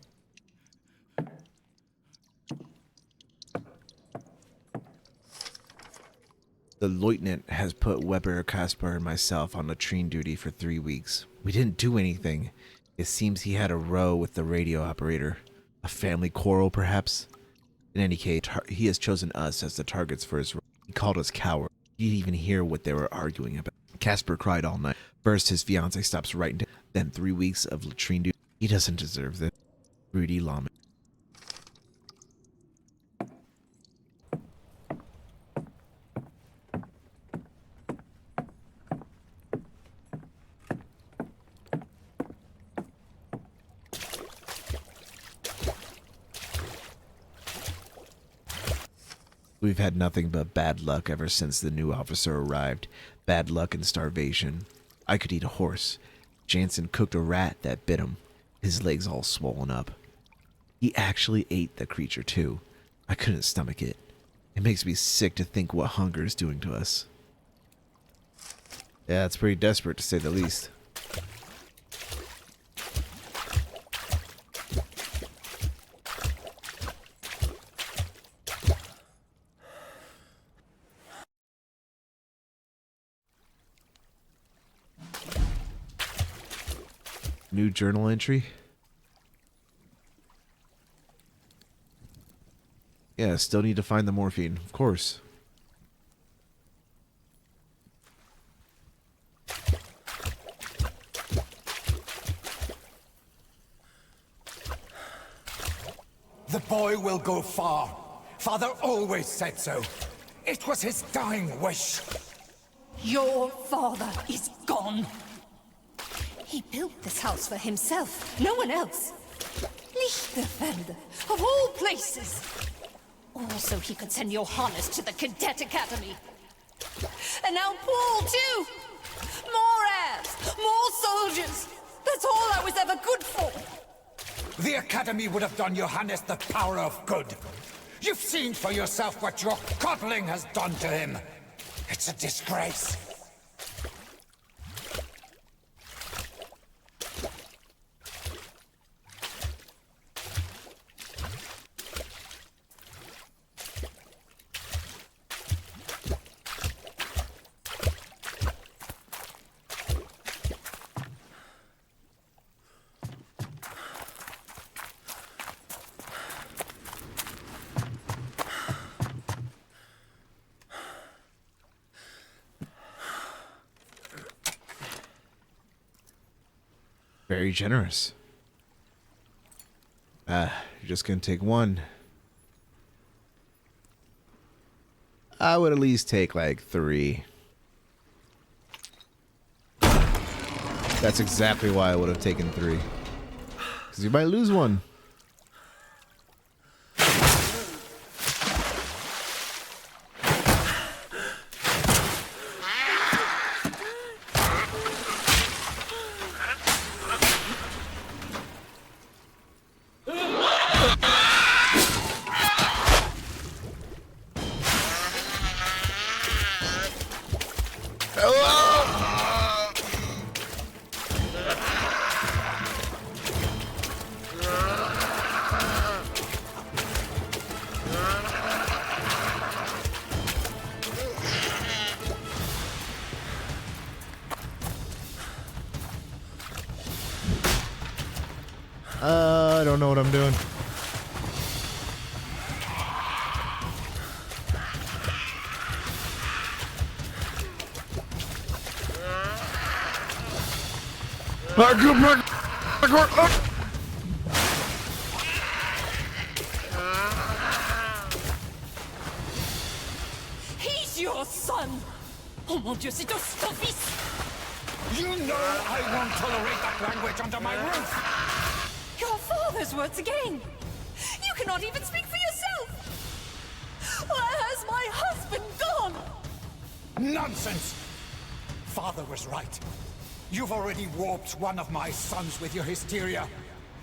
The lieutenant has put Weber, Caspar, and myself on latrine duty for 3 weeks. We didn't do anything. It seems he had a row with the radio operator. A family quarrel, perhaps? In any case, he has chosen us as the targets for his... He called us cowards. He didn't even hear what they were arguing about. Caspar cried all night. First, his fiancée stops writing to him. Then 3 weeks of latrine duty. He doesn't deserve this. Rudy Lawman. We've had nothing but bad luck ever since the new officer arrived. Bad luck and starvation. I could eat a horse. Jansen cooked a rat that bit him. His legs all swollen up. He actually ate the creature too. I couldn't stomach it. It makes me sick to think what hunger is doing to us. Yeah, it's pretty desperate to say the least. New journal entry? Yeah, still need to find the morphine, of course. The boy will go far. Father always said so. It was his dying wish. Your father is gone. He built this house for himself, no one else. Lichterfelde, of all places. Also, he could send Johannes to the Cadet Academy. And now Paul, too. More heirs, more soldiers. That's all I was ever good for. The Academy would have done Johannes the power of good. You've seen for yourself what your coddling has done to him. It's a disgrace. Very generous. You're just gonna take one. I would at least take like 3. That's exactly why I would have taken 3. Because you might lose one. don't know what I'm doing. He's your son! Oh mon Dieu, c'est ton fils! You know I won't tolerate that language under my roof! Your father's words again! You cannot even speak for yourself! Where has my husband gone? Nonsense! Father was right. You've already warped one of my sons with your hysteria.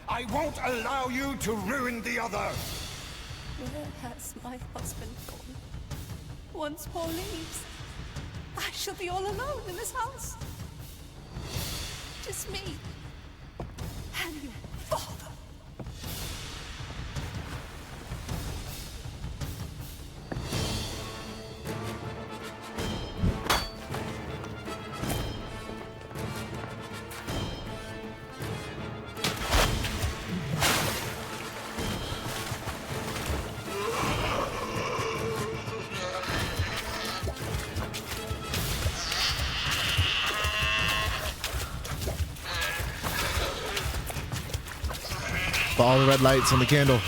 I won't allow you to ruin the other! Where has my husband gone? Once Paul leaves, I shall be all alone in this house. Just me and your father. Follow the red lights on the candle.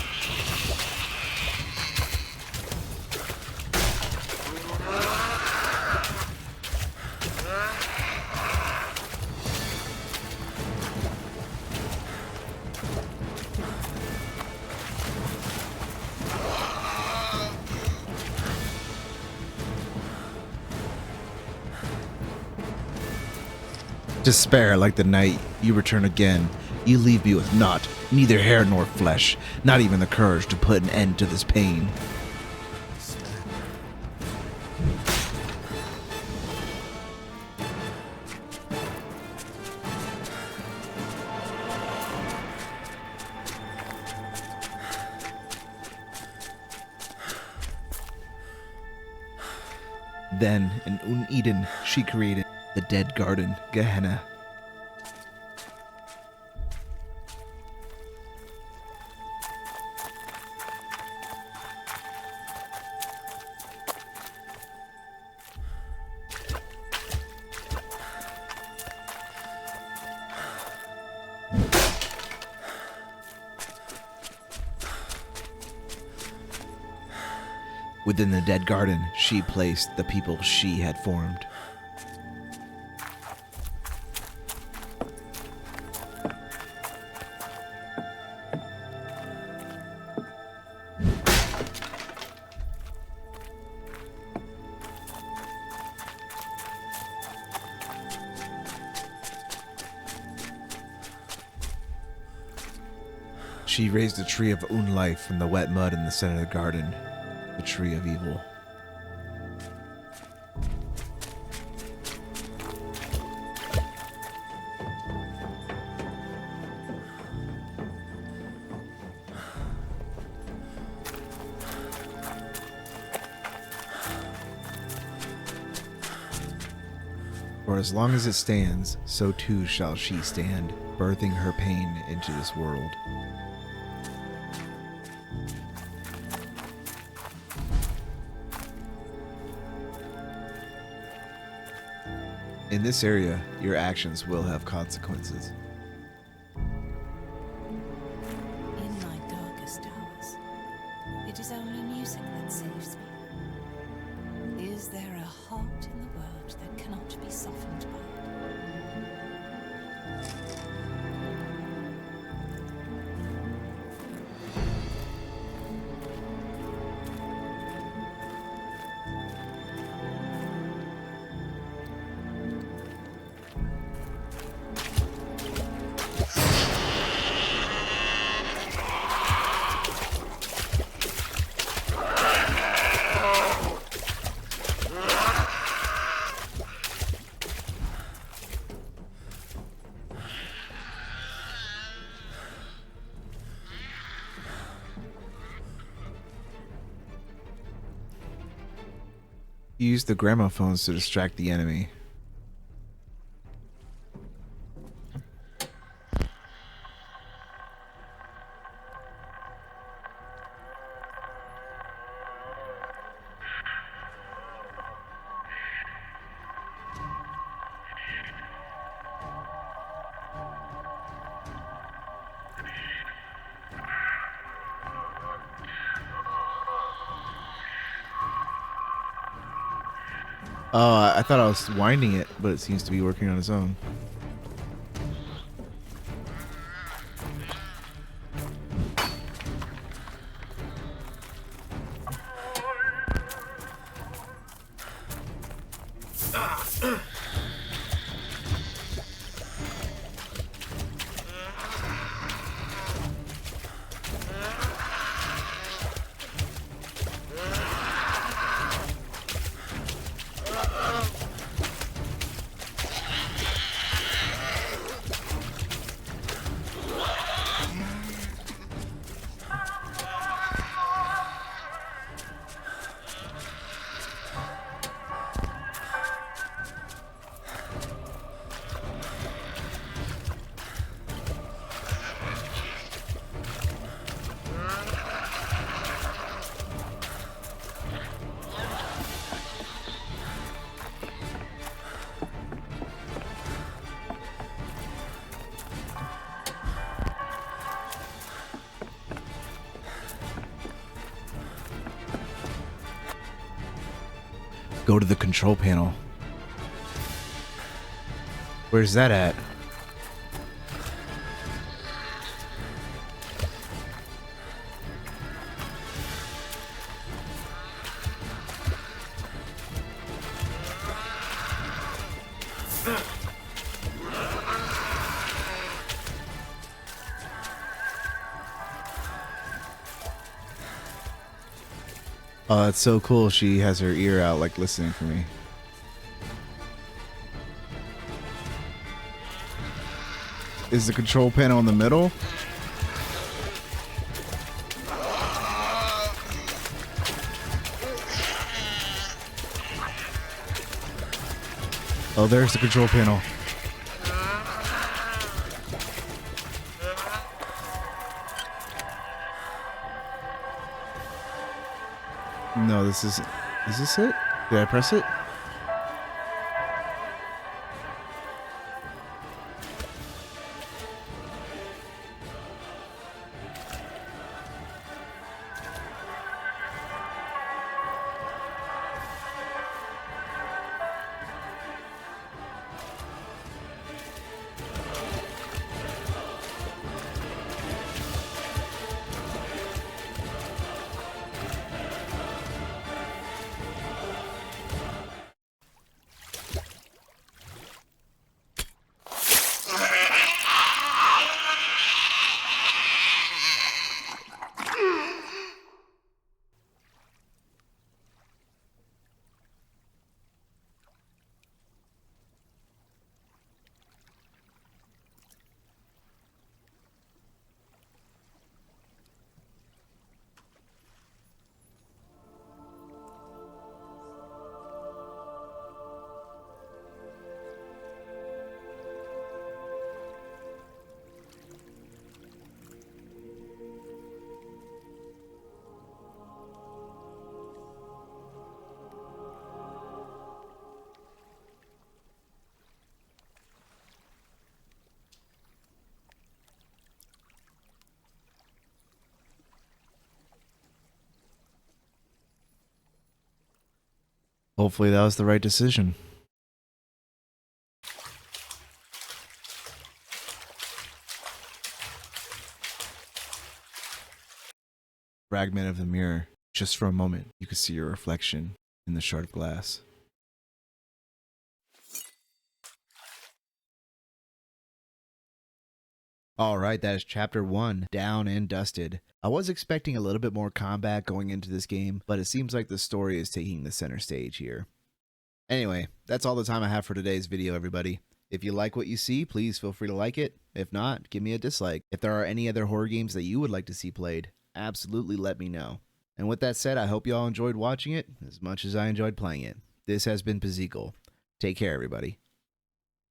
Despair like the night, you return again. You leave me with naught, neither hair nor flesh, not even the courage to put an end to this pain. Then, in Eden, she created the dead garden, Gehenna. Within the dead garden, she placed the people she had formed. She raised a tree of unlife from the wet mud in the center of the garden. The tree of evil. For as long as it stands, so too shall she stand, birthing her pain into this world. In this area, your actions will have consequences. In my darkest hours, it is only music that saves me. Is there a heart in the world that cannot be softened by it? Use the gramophones to distract the enemy. Oh, I thought I was winding it, but it seems to be working on its own. Go to the control panel. Where's that at? Oh, that's so cool. She has her ear out, like, listening for me. Is the control panel in the middle? Oh, there's the control panel. No, this is this it? Did I press it? Hopefully that was the right decision. Fragment of the mirror. Just for a moment, you could see your reflection in the shard of glass. Alright, that is chapter 1, down and dusted. I was expecting a little bit more combat going into this game, but it seems like the story is taking the center stage here. Anyway, that's all the time I have for today's video, everybody. If you like what you see, please feel free to like it. If not, give me a dislike. If there are any other horror games that you would like to see played, absolutely let me know. And with that said, I hope you all enjoyed watching it as much as I enjoyed playing it. This has been Pazikal. Take care, everybody.